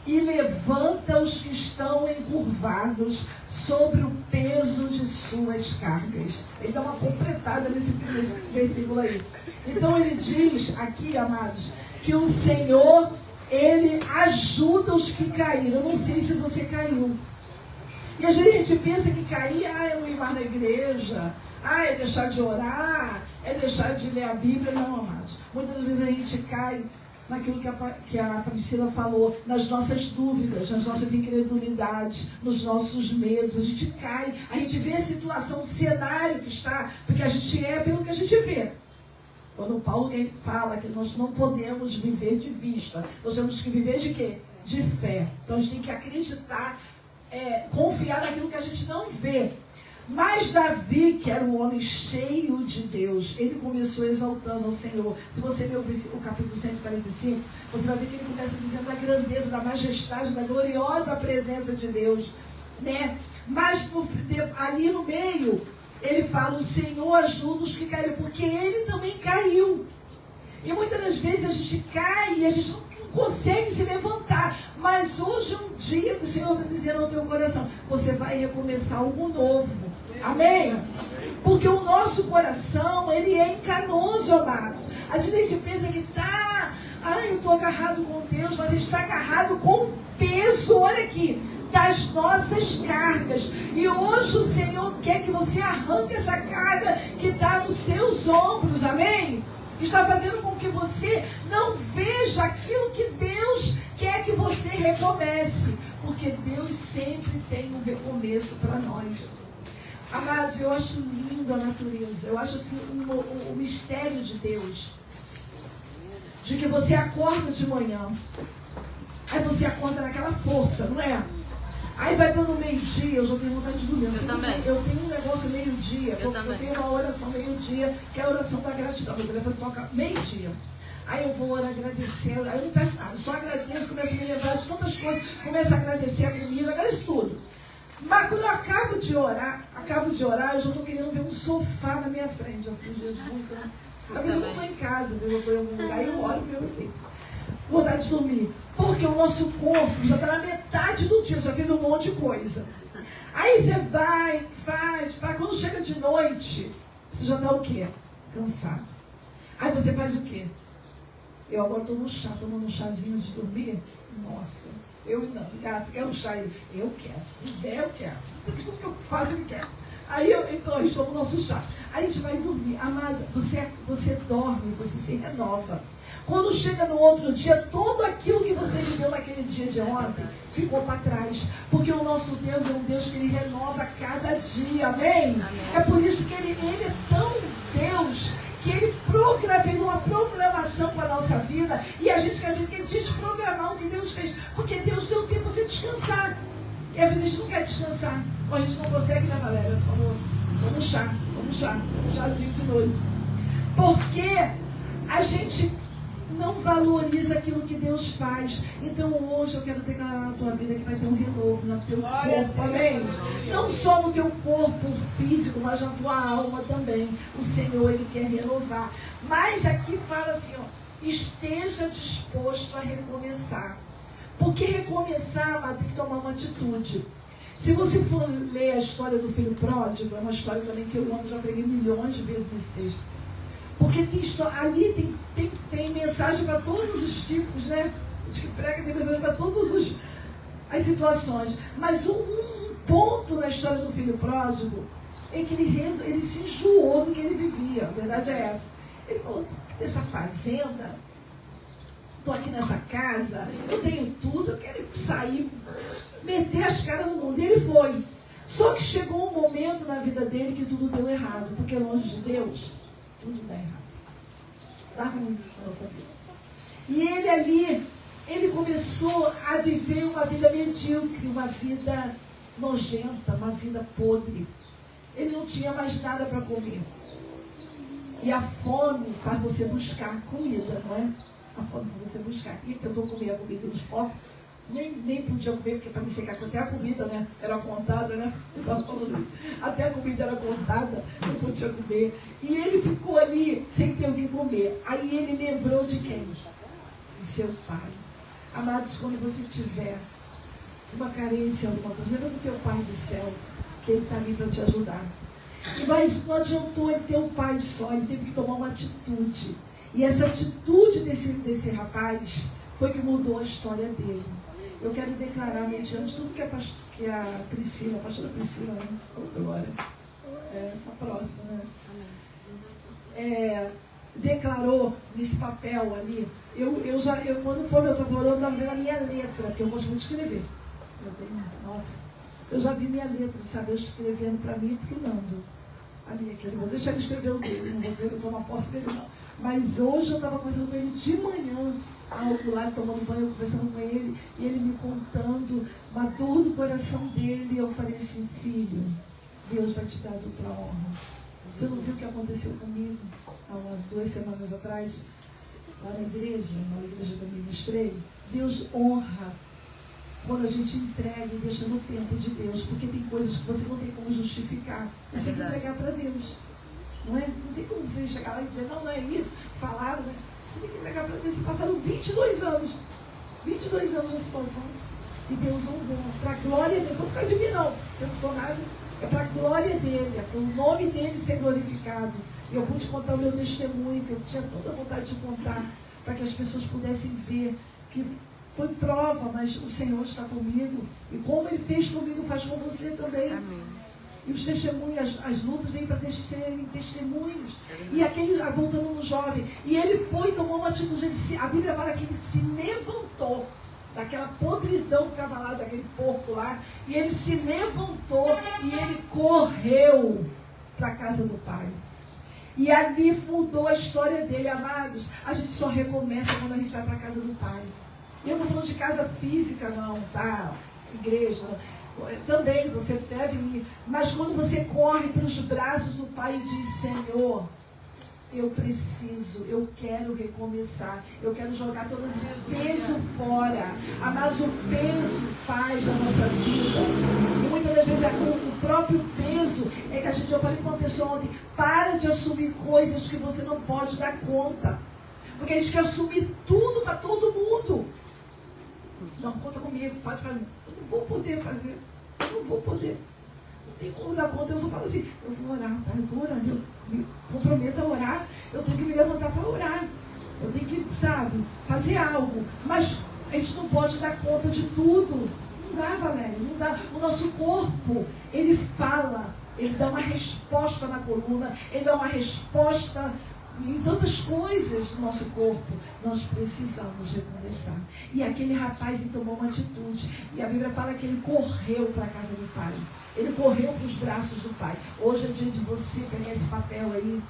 e levanta os que estão encurvados sobre o peso de suas cargas. Ele dá uma completada nesse versículo aí. Então ele diz aqui, amados, que o Senhor, ele ajuda os que caíram. Eu não sei se você caiu. E às vezes a gente pensa que cair é não ir mais na igreja, é deixar de orar, é deixar de ler a Bíblia. Não, amados. Muitas vezes a gente cai naquilo que a Priscila falou, nas nossas dúvidas, nas nossas incredulidades, nos nossos medos. A gente cai, a gente vê a situação, o cenário que está, porque a gente é pelo que a gente vê. Quando o Paulo fala que nós não podemos viver de vista, nós temos que viver de quê? De fé. Então a gente tem que acreditar, confiar naquilo que a gente não vê. Mas Davi, que era um homem cheio de Deus, ele começou exaltando o Senhor. Se você ler o capítulo 145, você vai ver que ele começa dizendo da grandeza, da majestade, da gloriosa presença de Deus, né? Mas ali no meio, ele fala, o Senhor ajuda os que caíram, porque ele também caiu. E muitas das vezes a gente cai e a gente não consegue se levantar. Mas hoje é um dia que o Senhor está dizendo ao teu coração, você vai recomeçar algo novo. Amém? Porque o nosso coração, ele é enganoso, amados. A gente pensa que eu estou agarrado com Deus, mas ele está agarrado com o peso, olha aqui, das nossas cargas. E hoje o Senhor quer que você arranque essa carga que está nos seus ombros, amém? Está fazendo com que você não veja aquilo que Deus quer que você recomece. Porque Deus sempre tem um recomeço para nós. Amados, eu acho lindo a natureza. Eu acho assim o mistério de Deus. De que você acorda de manhã. Aí você acorda naquela força, não é? Aí vai dando meio-dia, eu já tenho vontade de dormir. Eu também. Eu tenho um negócio meio-dia. Eu tenho uma oração meio-dia, que é a oração da gratidão. Meu telefone toca meio-dia. Aí eu vou agradecendo. Aí eu não peço nada, só agradeço, começo a me lembrar de tantas coisas. Começo a agradecer a comida, agradeço tudo. Mas quando eu acabo de orar, eu já estou querendo ver um sofá na minha frente. Eu falei, Jesus, às vezes eu não estou em casa, às vezes eu estou em algum lugar e eu oro mesmo assim. Vontade de dormir. Porque o nosso corpo já está na metade do dia, já fez um monte de coisa. Aí você vai, faz. Quando chega de noite, você já está o quê? Cansado. Aí você faz o quê? Eu agora estou no chá, tomando um chazinho de dormir. Nossa, eu não, gato, quer um chá? Eu quero, se quiser eu quero. Tudo que eu faço ele quer. Aí então a gente toma o nosso chá. Aí a gente vai dormir. Mas você dorme, você se renova. Quando chega no outro dia, tudo aquilo que você viveu naquele dia de ontem ficou para trás. Porque o nosso Deus é um Deus que Ele renova a cada dia. Amém? Amém. É por isso que ele é tão Deus que Ele fez uma programação para a nossa vida. E a gente quer ver que desprogramar o que Deus fez. Porque Deus deu tempo para você descansar. E às vezes a gente não quer descansar. Ou a gente não consegue, né, Valéria? Vamos chazinho de noite. Porque a gente não valoriza aquilo que Deus faz. Então hoje eu quero declarar na tua vida que vai ter um renovo no teu corpo, amém? Não só no teu corpo físico, mas na tua alma também. O Senhor, Ele quer renovar. Mas aqui fala assim, esteja disposto a recomeçar. Porque recomeçar, amado, tem que tomar uma atitude. Se você for ler a história do filho pródigo, é uma história também que eu amo, já preguei milhões de vezes nesse texto. Porque ali tem mensagem para todos os tipos, né? A gente que prega tem mensagem para todos as situações. Mas um ponto na história do filho pródigo é que ele se enjoou do que ele vivia. A verdade é essa. Ele falou, essa fazenda, estou aqui nessa casa, eu tenho tudo, eu quero sair, meter as caras no mundo. E ele foi. Só que chegou um momento na vida dele que tudo deu errado. Porque longe de Deus, tudo dá errado. Dá ruim na nossa vida. E ele ali, ele começou a viver uma vida medíocre, uma vida nojenta, uma vida podre. Ele não tinha mais nada para comer. E a fome faz você buscar comida, não é? A fome faz você buscar. E ele tentou comer a comida dos porcos. Nem podia comer, porque parecia que até a comida, né, era contada, né? Eu estava falando, até a comida era contada, não podia comer. E ele ficou ali sem ter o que comer. Aí ele lembrou de quem? De seu pai. Amados, quando você tiver uma carência, alguma coisa, lembra do teu pai do céu, que ele está ali para te ajudar. Mas não adiantou ele ter um pai só, ele teve que tomar uma atitude. E essa atitude desse rapaz foi que mudou a história dele. Eu quero declarar, mediante tudo que a Priscila, a pastora Priscila, né? Agora, está próxima, né? Declarou nesse papel ali. Quando for meu trabalho, eu estava vendo a minha letra, porque eu gosto muito de escrever. Eu já vi minha letra, sabe? Eu escrevendo para mim e para o Nando. A minha, que eu vou deixar ele escrever o dele, não vou ver, eu estou na posse dele, não. Mas hoje eu estava conversando com ele de manhã, ao lado, tomando banho, conversando com ele, e ele me contando uma dor no coração dele. E eu falei assim, filho, Deus vai te dar dupla honra. Você não viu o que aconteceu comigo há 2 semanas atrás, lá na igreja que eu ministrei? Deus honra quando a gente entrega e deixa no tempo de Deus, porque tem coisas que você não tem como justificar. Você tem que entregar para Deus. Não é? Não tem como você chegar lá e dizer, não é isso, falaram, né? Você tem que entregar para Deus. Passaram 22 anos. 22 anos na situação. E Deus honrou. Para a glória dele. Não foi por causa de mim, não. Eu não sou nada. É para a glória dele. É para o nome dele ser glorificado. E eu pude contar o meu testemunho, que eu tinha toda a vontade de contar, para que as pessoas pudessem ver que foi prova, mas o Senhor está comigo. E como Ele fez comigo, faz com você também. Amém. E os testemunhos, as lutas vêm para serem testemunhos. E aquele, voltando no jovem, e ele foi, tomou uma atitude. A Bíblia fala que ele se levantou daquela podridão que estava lá, daquele porco lá. E ele se levantou e ele correu para a casa do pai. E ali mudou a história dele, amados. A gente só recomeça quando a gente vai para a casa do pai. E eu não estou falando de casa física, não, tá? Igreja, não. Também você deve ir. Mas quando você corre para os braços do pai e diz, Senhor, eu preciso, eu quero recomeçar. Eu quero jogar todo esse peso fora. Mas o peso faz a nossa vida. E muitas das vezes o próprio peso é que a gente, eu falei com uma pessoa ontem, para de assumir coisas que você não pode dar conta. Porque a gente quer assumir tudo para todo mundo. Não, conta comigo, pode fazer. Eu não vou poder fazer. Eu não vou poder. Não tem como dar conta. Eu só falo assim, eu vou orar, tá? Eu estou orando. Eu me comprometo a orar. Eu tenho que me levantar para orar. Eu tenho que, sabe, fazer algo. Mas a gente não pode dar conta de tudo. Não dá, Valéria, não dá. O nosso corpo, ele fala. Ele dá uma resposta na coluna. Ele dá uma resposta em tantas coisas no nosso corpo. Nós precisamos recomeçar. E aquele rapaz, ele tomou uma atitude. E a Bíblia fala que ele correu para a casa do pai. Ele correu para os braços do pai. Hoje é dia de você pegar esse papel aí.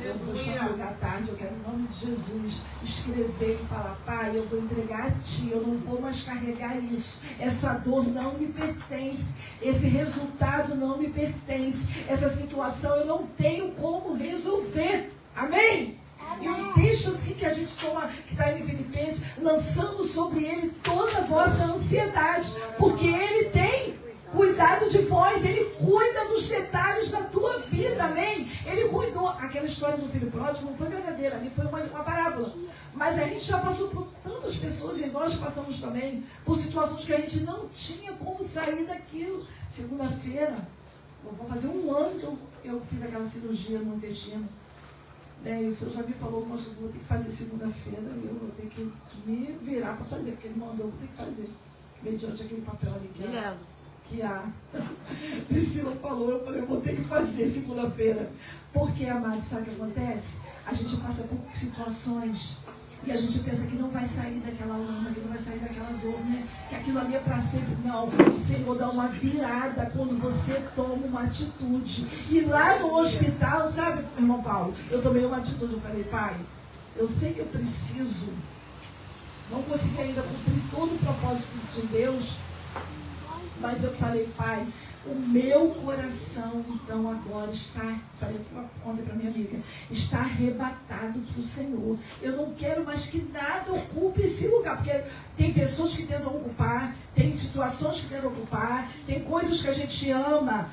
Eu vou chamar à tarde, eu quero em nome de Jesus escrever e falar, pai, eu vou entregar a ti, eu não vou mais carregar isso. Essa dor não me pertence. Esse resultado não me pertence. Essa situação eu não tenho como resolver. Amém? E um texto assim que a gente toma, que está em Filipenses, lançando sobre ele toda a vossa ansiedade, porque ele tem cuidado de vós, ele cuida dos detalhes da tua vida, amém? Ele cuidou. Aquela história do filho pródigo não foi verdadeira, ali foi uma parábola. Mas a gente já passou por tantas pessoas, e nós passamos também por situações que a gente não tinha como sair daquilo. Segunda-feira, eu vou fazer 1 ano que eu fiz aquela cirurgia no intestino. E o senhor já me falou, mas eu vou ter que fazer segunda-feira e eu vou ter que me virar para fazer, porque ele mandou, eu vou ter que fazer. mediante aquele papel ali Me leva. que a Priscila falou. Eu falei, eu vou ter que fazer segunda-feira. Porque, amado, sabe o que acontece? A gente passa por situações e a gente pensa que não vai sair daquela lama, que não vai sair daquela dor, né? Que aquilo ali é para sempre. Não, o Senhor dá uma virada quando você toma uma atitude. E lá no hospital, sabe, irmão Paulo, eu tomei uma atitude. Eu falei, pai, eu sei que eu preciso, não consegui ainda cumprir todo o propósito de Deus, mas eu falei, pai, o meu coração, então, agora está, falei ontem para minha amiga, está arrebatado para o Senhor. Eu não quero mais que nada ocupe esse lugar, porque tem pessoas que tentam ocupar, tem situações que tentam ocupar, tem coisas que a gente ama,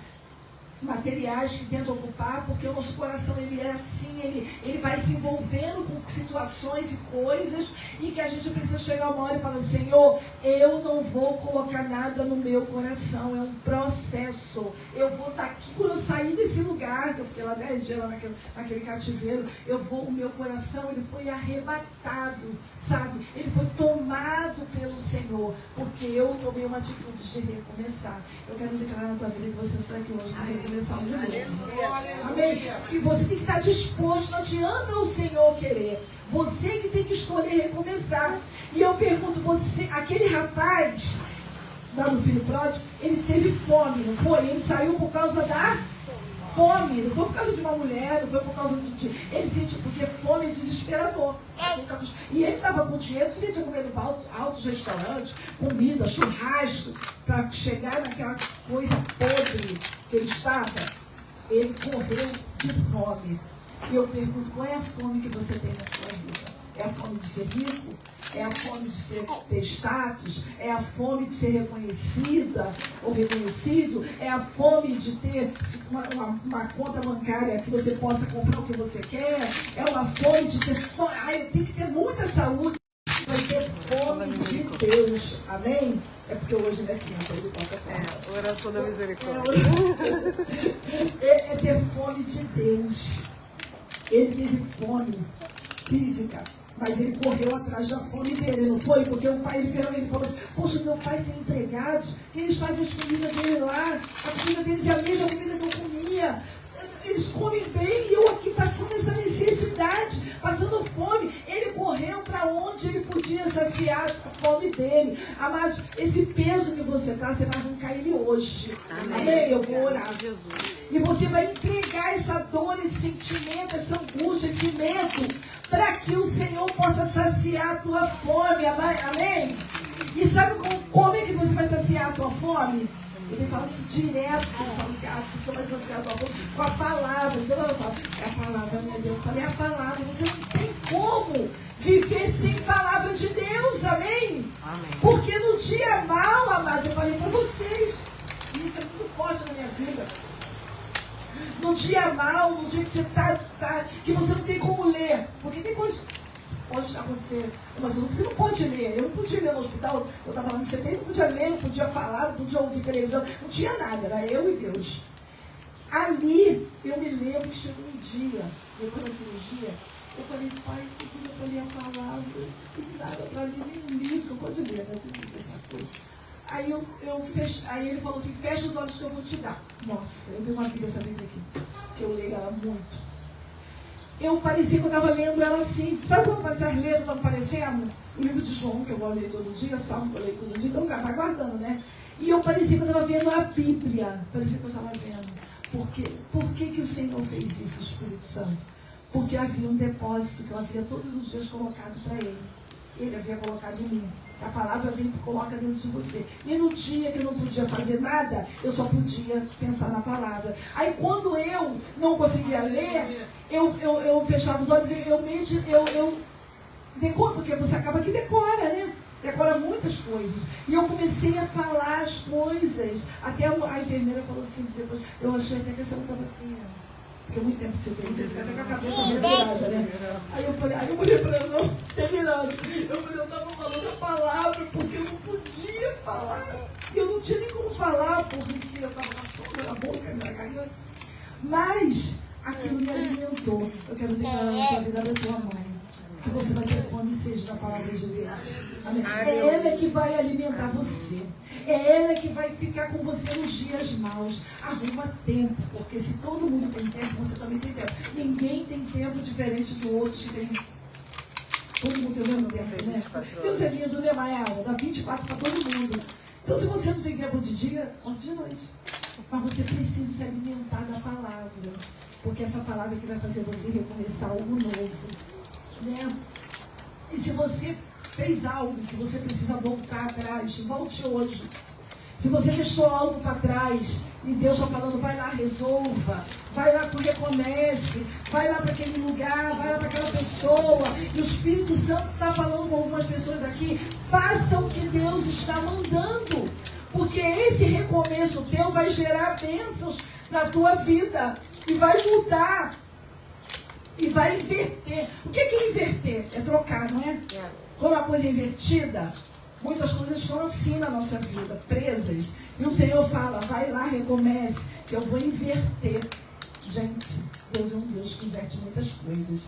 materiais que tentam ocupar, porque o nosso coração, ele é assim, ele vai se envolvendo com situações e coisas, e que a gente precisa chegar uma hora e falar, Senhor, eu não vou colocar nada no meu coração, é um processo. Eu vou estar aqui, quando eu sair desse lugar, que eu fiquei lá 10 dias lá naquele cativeiro, o meu coração, ele foi arrebatado, sabe? Ele foi tomado pelo Senhor, porque eu tomei uma atitude de recomeçar. Eu quero declarar na tua vida que você está aqui hoje para recomeçar um de novo. Amém? Que você tem que estar disposto, não adianta o Senhor querer. Você que tem que escolher recomeçar. E eu pergunto, você, aquele rapaz lá no filho pródigo, ele teve fome, não foi? Ele saiu por causa da fome, não foi por causa de uma mulher, não foi por causa de ele sentiu, porque fome é desesperador. E ele estava com dinheiro, queria ter comido altos restaurantes, comida, churrasco, para chegar naquela coisa podre que ele estava. Ele correu de fome. E eu pergunto, qual é a fome que você tem na sua vida? É a fome de ser rico? É a fome de ter status? É a fome de ser reconhecida ou reconhecido? É a fome de ter uma conta bancária que você possa comprar o que você quer? É uma fome de ter só... eu tenho que ter muita saúde para ter fome de Deus. Amém? É porque hoje não é quinta, ele toca oração da misericórdia. É ter fome de Deus. Ele teve fome física, mas ele correu atrás da fome dele, não foi? Porque o pai ele falou assim, poxa, meu pai tem empregados, que eles fazem as comidas dele lá, a comida deles é a mesma comida que eu comia. Eles comem bem e eu aqui passando essa necessidade, passando fome. Ele correu para onde ele podia saciar a fome dele. Amados, esse peso que você está, você vai arrancar ele hoje. Amém? Eu vou orar. E você vai entregar essa dor, esse sentimento, essa angústia, esse medo, para que o Senhor possa saciar a tua fome. Amém? E sabe como é que você vai saciar a tua fome? Ele fala isso direto, ele fala que a pessoa vai saciar a tua fome com a palavra. Então ela fala, é a palavra, minha Deus. Eu falei, é a palavra. Você não tem como viver sem palavra de Deus. Amém? Amém. Porque no dia mal, amados, eu falei para vocês, e isso é muito forte na minha vida. No dia mal, no dia que você que você não tem como ler, porque tem coisas pode acontecer, mas você não pode ler. Eu não podia ler no hospital, eu estava lá no CT, não podia ler, não podia falar, não podia ouvir televisão, não tinha nada, era eu e Deus. Ali, eu me lembro que chegou um dia, depois da cirurgia, eu falei, pai, eu queria para ler a palavra, e nada para ler, nem livro, não pode ler, né? Tudo essa coisa. Aí ele falou assim, fecha os olhos que eu vou te dar. Nossa, eu tenho uma Bíblia, essa Bíblia aqui, que eu leio ela muito. Eu parecia que eu estava lendo ela assim. Sabe quando as letras estão parecendo? O livro de João, que eu vou ler todo dia, Salmo que eu leio todo dia, então vai guardando, né? E eu parecia que eu estava vendo a Bíblia. Parecia que eu estava vendo. Por que o Senhor fez isso, Espírito Santo? Porque havia um depósito que eu havia todos os dias colocado para ele. Ele havia colocado em mim. A palavra vem e coloca dentro de você. E no dia que eu não podia fazer nada, eu só podia pensar na palavra. Aí quando eu não conseguia ler, eu fechava os olhos e eu decoro, porque você acaba que decora, né? Decora muitas coisas. E eu comecei a falar as coisas. Até a enfermeira falou assim, depois, eu achei até que a senhora estava assim, porque muito tempo que você tem, fica até com a cabeça revirada, né? Aí eu falei, eu olhei para ela, não, revirada. Eu falei, eu estava falando a palavra porque eu não podia falar. E eu não tinha nem como falar, porque eu estava com a sombra na boca, na garganta. Mas aquilo me alimentou. Eu quero declarar na tua vida da tua mãe. que você vai ter fome e sede da palavra de Deus. Amém? É ela que vai alimentar você. É ela que vai ficar com você nos dias maus. Arruma tempo, porque se todo mundo tem tempo, você também tem tempo. Ninguém tem tempo diferente do outro. Todo mundo tem o mesmo tempo, né? Deus é lindo, né, Maiara? Dá 24 para todo mundo. Então, se você não tem tempo de dia, pode de noite. Mas você precisa se alimentar da palavra. Porque essa palavra que vai fazer você recomeçar algo novo. Né? E se você fez algo que você precisa voltar atrás, volte hoje. Se você deixou algo para trás e Deus está falando, vai lá, resolva, vai lá, recomece, vai lá para aquele lugar, vai lá para aquela pessoa. E o Espírito Santo está falando com algumas pessoas aqui, faça o que Deus está mandando, porque esse recomeço teu vai gerar bênçãos na tua vida e vai mudar. E vai inverter. O que é inverter? É trocar, não é? Quando a coisa é invertida, muitas coisas estão assim na nossa vida, presas. E o Senhor fala, vai lá, recomece, que eu vou inverter. Gente, Deus é um Deus que inverte muitas coisas.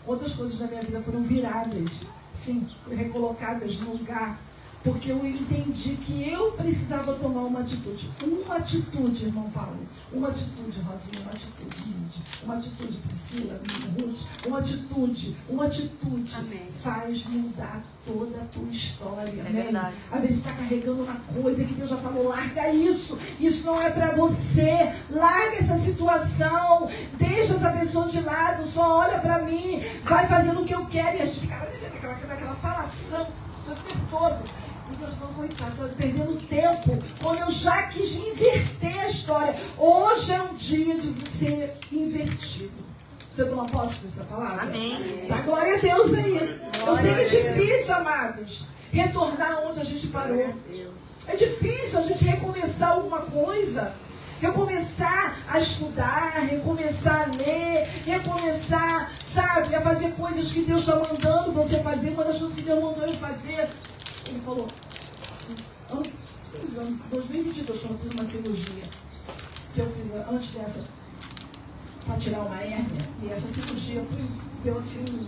Outras coisas da minha vida foram viradas, sim, recolocadas no lugar. Porque eu entendi que eu precisava tomar uma atitude. Uma atitude, irmão Paulo. Uma atitude, Rosinha. Uma atitude, Lídia. Uma atitude, Priscila, Ruth. Uma atitude. Amém. Faz mudar toda a tua história. Amém? Verdade. Às vezes você está carregando uma coisa que Deus já falou. Larga isso. Isso não é para você. Larga essa situação. Deixa essa pessoa de lado. Só olha para mim. Vai fazendo o que eu quero. E a gente fica naquela falação o tempo todo. E Deus falou, coitado, estou perdendo tempo, quando eu já quis inverter a história. Hoje é um dia de ser invertido. Você toma posse dessa palavra? Amém. Dá glória a Deus aí. Eu sei que é difícil, amados, retornar onde a gente parou. É difícil a gente recomeçar alguma coisa. Recomeçar a estudar, recomeçar a ler, recomeçar, sabe, a fazer coisas que Deus está mandando você fazer. Uma das coisas que Deus mandou eu fazer, Ele falou, 2022, quando eu fiz uma cirurgia, que eu fiz antes dessa, para tirar uma hérnia, e essa cirurgia deu assim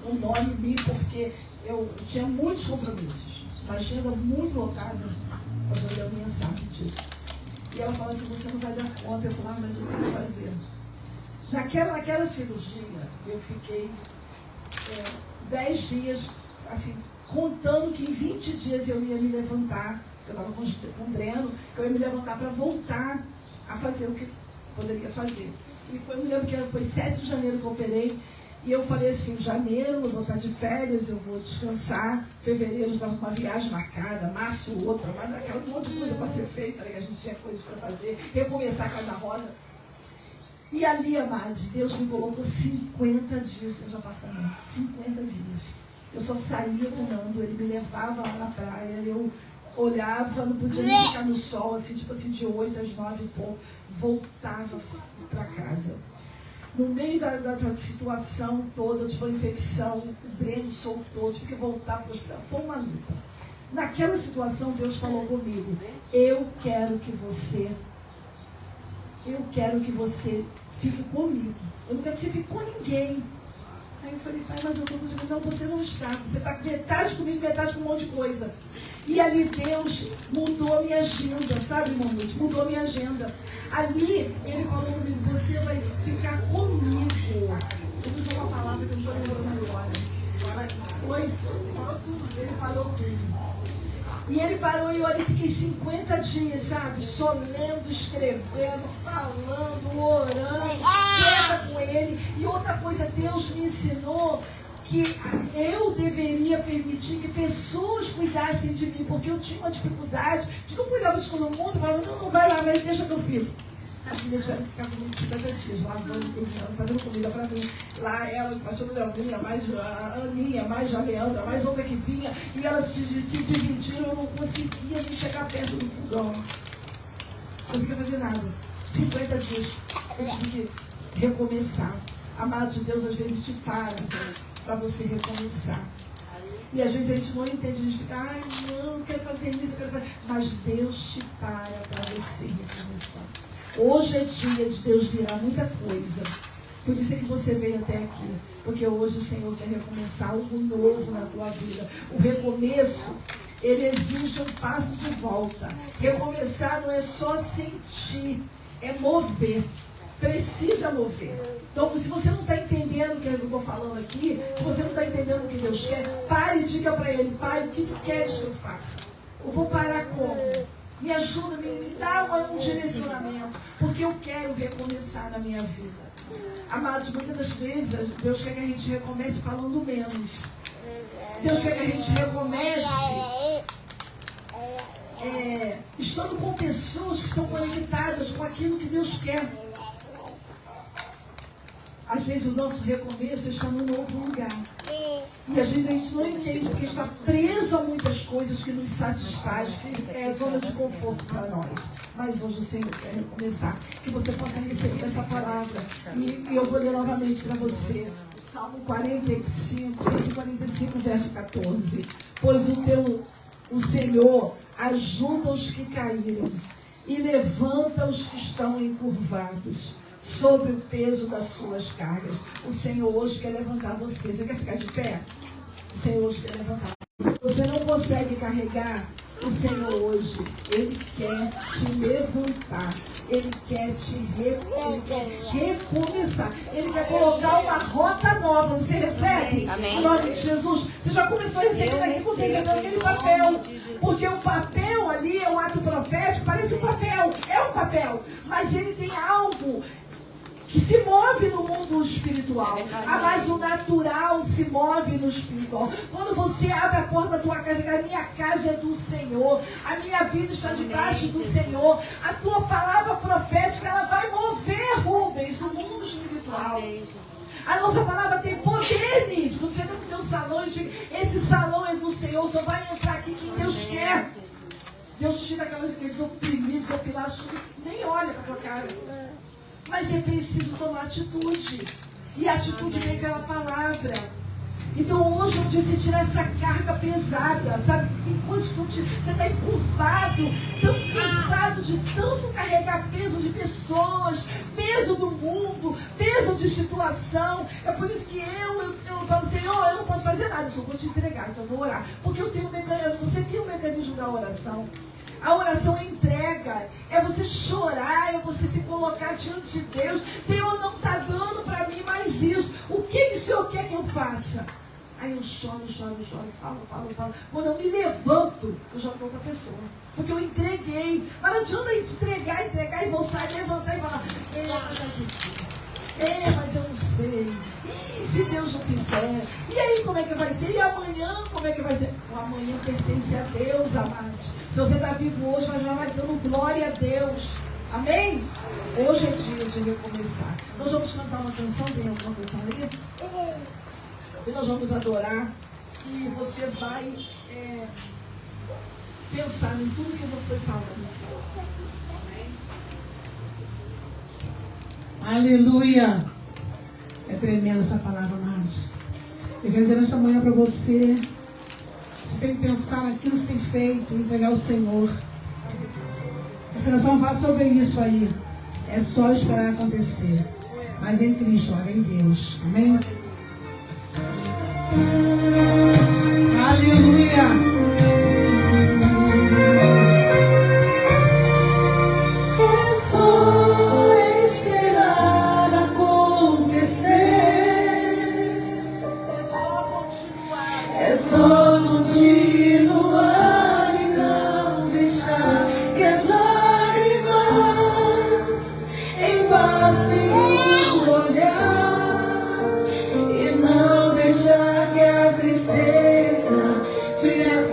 um nó em mim, porque eu tinha muitos compromissos, a agenda muito lotada, a Julianinha sabe disso. E ela falou assim, você não vai dar conta. Eu falei, mas eu tenho que fazer. Naquela cirurgia, eu fiquei 10 dias, assim, contando que em 20 dias eu ia me levantar. Eu estava com treino, que eu ia me levantar para voltar a fazer o que poderia fazer. E eu me lembro que foi 7 de janeiro que eu operei. E eu falei assim, janeiro eu vou estar de férias, eu vou descansar. Fevereiro estava com uma viagem marcada, março outra, mas aquela monte de coisa para ser feita, né, que a gente tinha coisas para fazer, recomeçar a Casa Rosa. E ali, amados, Deus me colocou 50 dias no apartamento, 50 dias. Eu só saía do Nando, ele me levava lá na praia, eu olhava, não podia nem ficar no sol, assim, tipo assim, de 8 às 9 e pouco, voltava para casa. No meio da situação toda, tipo, a infecção, o Breno soltou, tive que voltar para o hospital. Foi uma luta. Naquela situação, Deus falou comigo, eu quero que você fique comigo. Eu não quero que você fique com ninguém. Aí eu falei, pai, mas eu estou contigo. Não, você não está. Você está metade comigo, metade com um monte de coisa. E ali Deus mudou a minha agenda, sabe, irmão? Mudou a minha agenda. Ali, ele falou comigo, você vai ficar comigo. Eu usou uma palavra que eu não estou lembrando agora. Ele falou tudo. E ele parou e eu fiquei 50 dias, sabe? Só lendo, escrevendo, falando, orando, quieta com ele. E outra coisa, Deus me ensinou que eu deveria permitir que pessoas cuidassem de mim, porque eu tinha uma dificuldade de que eu cuidava de todo mundo, falando, não vai lá, mas deixa que eu fico. As meninas tiveram que ficar comigo 50 dias, lavando, cozinhando, fazendo comida para mim. Lá ela, a pastora Leoninha, mais a Aninha, mais a Leandra, mais outra que vinha, e elas se dividiram, eu não conseguia nem chegar perto do fogão. Não conseguia fazer nada. 50 dias, eu tive que recomeçar. Amado de Deus, às vezes te para você recomeçar. E às vezes a gente não entende, a gente fica, ai não, eu quero fazer isso, eu quero fazer. Mas Deus te para você recomeçar. Hoje é dia de Deus virar muita coisa. Por isso é que você veio até aqui. Porque hoje o Senhor quer recomeçar algo novo na tua vida. O recomeço, ele exige um passo de volta. Recomeçar não é só sentir, é mover. Precisa mover. Então, se você não está entendendo o que eu estou falando aqui, se você não está entendendo o que Deus quer, pare e diga para Ele: Pai, o que Tu queres que eu faça? Eu vou parar como? Me ajuda, me dá um direcionamento, porque eu quero recomeçar na minha vida. Amados, muitas das vezes Deus quer que a gente recomece falando menos. Deus quer que a gente recomece estando com pessoas que estão conectadas com aquilo que Deus quer. Às vezes o nosso recomeço está num outro lugar. E às vezes a gente não entende porque está preso a muitas coisas que nos satisfaz, que é a zona de conforto para nós. Mas hoje o Senhor quer recomeçar. Que você possa receber essa palavra. E eu vou ler novamente para você. Salmo 145, verso 14. Pois o Senhor ajuda os que caíram e levanta os que estão encurvados sobre o peso das suas cargas. O Senhor hoje quer levantar você. Você quer ficar de pé? O Senhor hoje quer levantar. Você não consegue carregar o Senhor hoje. Ele quer te levantar. Ele quer te recomeçar. Ele quer colocar uma rota nova. Você recebe? Amém. Em nome de Jesus. Você já começou a receber daqui, você recebeu aquele papel. Porque o papel ali é um ato profético. Parece um papel. É um papel. Mas ele tem algo que se move no mundo espiritual. Mas o natural se move no espiritual. Quando você abre a porta da tua casa, que a minha casa é do Senhor, a minha vida está debaixo do Senhor, a tua palavra profética, ela vai mover, Rubens, o mundo espiritual. A nossa palavra tem poder, Nid. Quando você entra no teu salão e diz: esse salão é do Senhor, só vai entrar aqui quem Deus quer. Deus tira aqueles oprimidos, opilados, nem olha para a tua cara. Mas é preciso tomar atitude. E a atitude vem pela palavra. Então hoje é um dia você tirar essa carga pesada, sabe? Tem coisas que você está encurvado, tão cansado de tanto carregar peso de pessoas, peso do mundo, peso de situação. É por isso que eu falo: Senhor, eu não posso fazer nada, eu só vou te entregar, então eu vou orar. Porque eu tenho um mecanismo, você tem um mecanismo da oração. A oração é entrega, é você chorar, é você se colocar diante de Deus. Senhor, não está dando para mim mais isso. O que o Senhor quer que eu faça? Aí eu choro, falo. Quando eu me levanto, eu já estou com a pessoa. Porque eu entreguei. Mas não adianta a gente entregar e vou sair, levantar e falar: mas é difícil. Mas eu não sei. E se Deus não fizer? E aí como é que vai ser? E amanhã como é que vai ser? O amanhã pertence a Deus, amados. Se você está vivo hoje, já vai dando glória a Deus. Amém? Hoje é dia de recomeçar. Nós vamos cantar uma canção. Tem alguma canção aí? E nós vamos adorar. E você vai pensar em tudo que eu fui falando. Aleluia! É tremenda essa palavra, amados. Eu quero dizer nesta manhã para você: você tem que pensar naquilo que você tem feito, entregar ao Senhor. Essa oração fala sobre isso aí. É só esperar acontecer. Mas em Cristo, olha, em Deus. Amém? Aleluia! Só continuar e não deixar que as lágrimas embaçem o olhar e não deixar que a tristeza tire a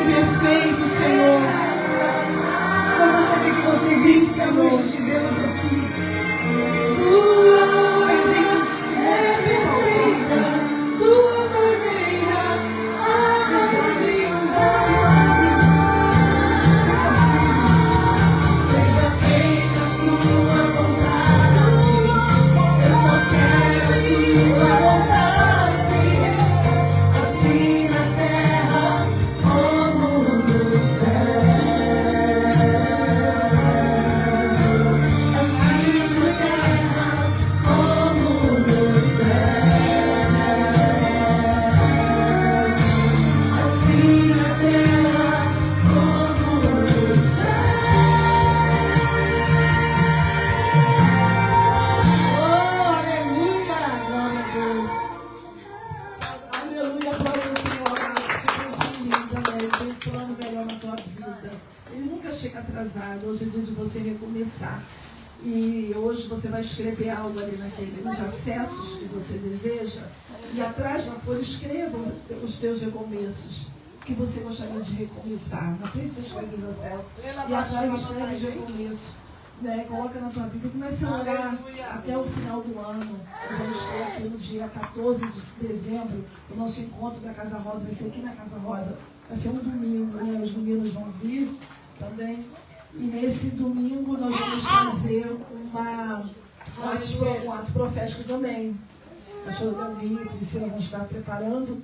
tão perfeito, Senhor. Eu gostaria que você visse que a noite de Deus aqui. A presença do Senhor é perfeita. Sua maneira, Seja feita a tua vontade. Eu só quero a tua vontade. Assim na terra como no céu. Assim na terra como no céu. Assim na terra como no céu. oh, aleluia, glória a Deus. Aleluia, glória ao Senhor. Que coisa linda, né? Ele tem um plano melhor na tua vida. Ele nunca chega atrasado. Hoje é dia de você recomeçar. E hoje você vai escrever algo ali nos acessos que você deseja. E atrás da folha escreva os teus recomeços. O que você gostaria de recomeçar. Na frente você escreve os acessos. E atrás escreve os recomeços. Né? Coloca na tua Bíblia e comece a orar até o final do ano. Eu já estou aqui no dia 14 de dezembro. O nosso encontro da Casa Rosa vai ser aqui na Casa Rosa. Vai ser um domingo, né? Os meninos vão vir também. E nesse domingo nós vamos fazer um ato profético também. A pastora Dalvinha e a Priscila vão estar preparando.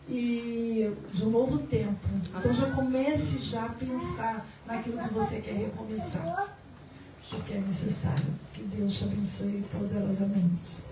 E de um novo tempo. Então já comece já a pensar naquilo que você quer recomeçar. Porque é necessário. Que Deus te abençoe poderosamente.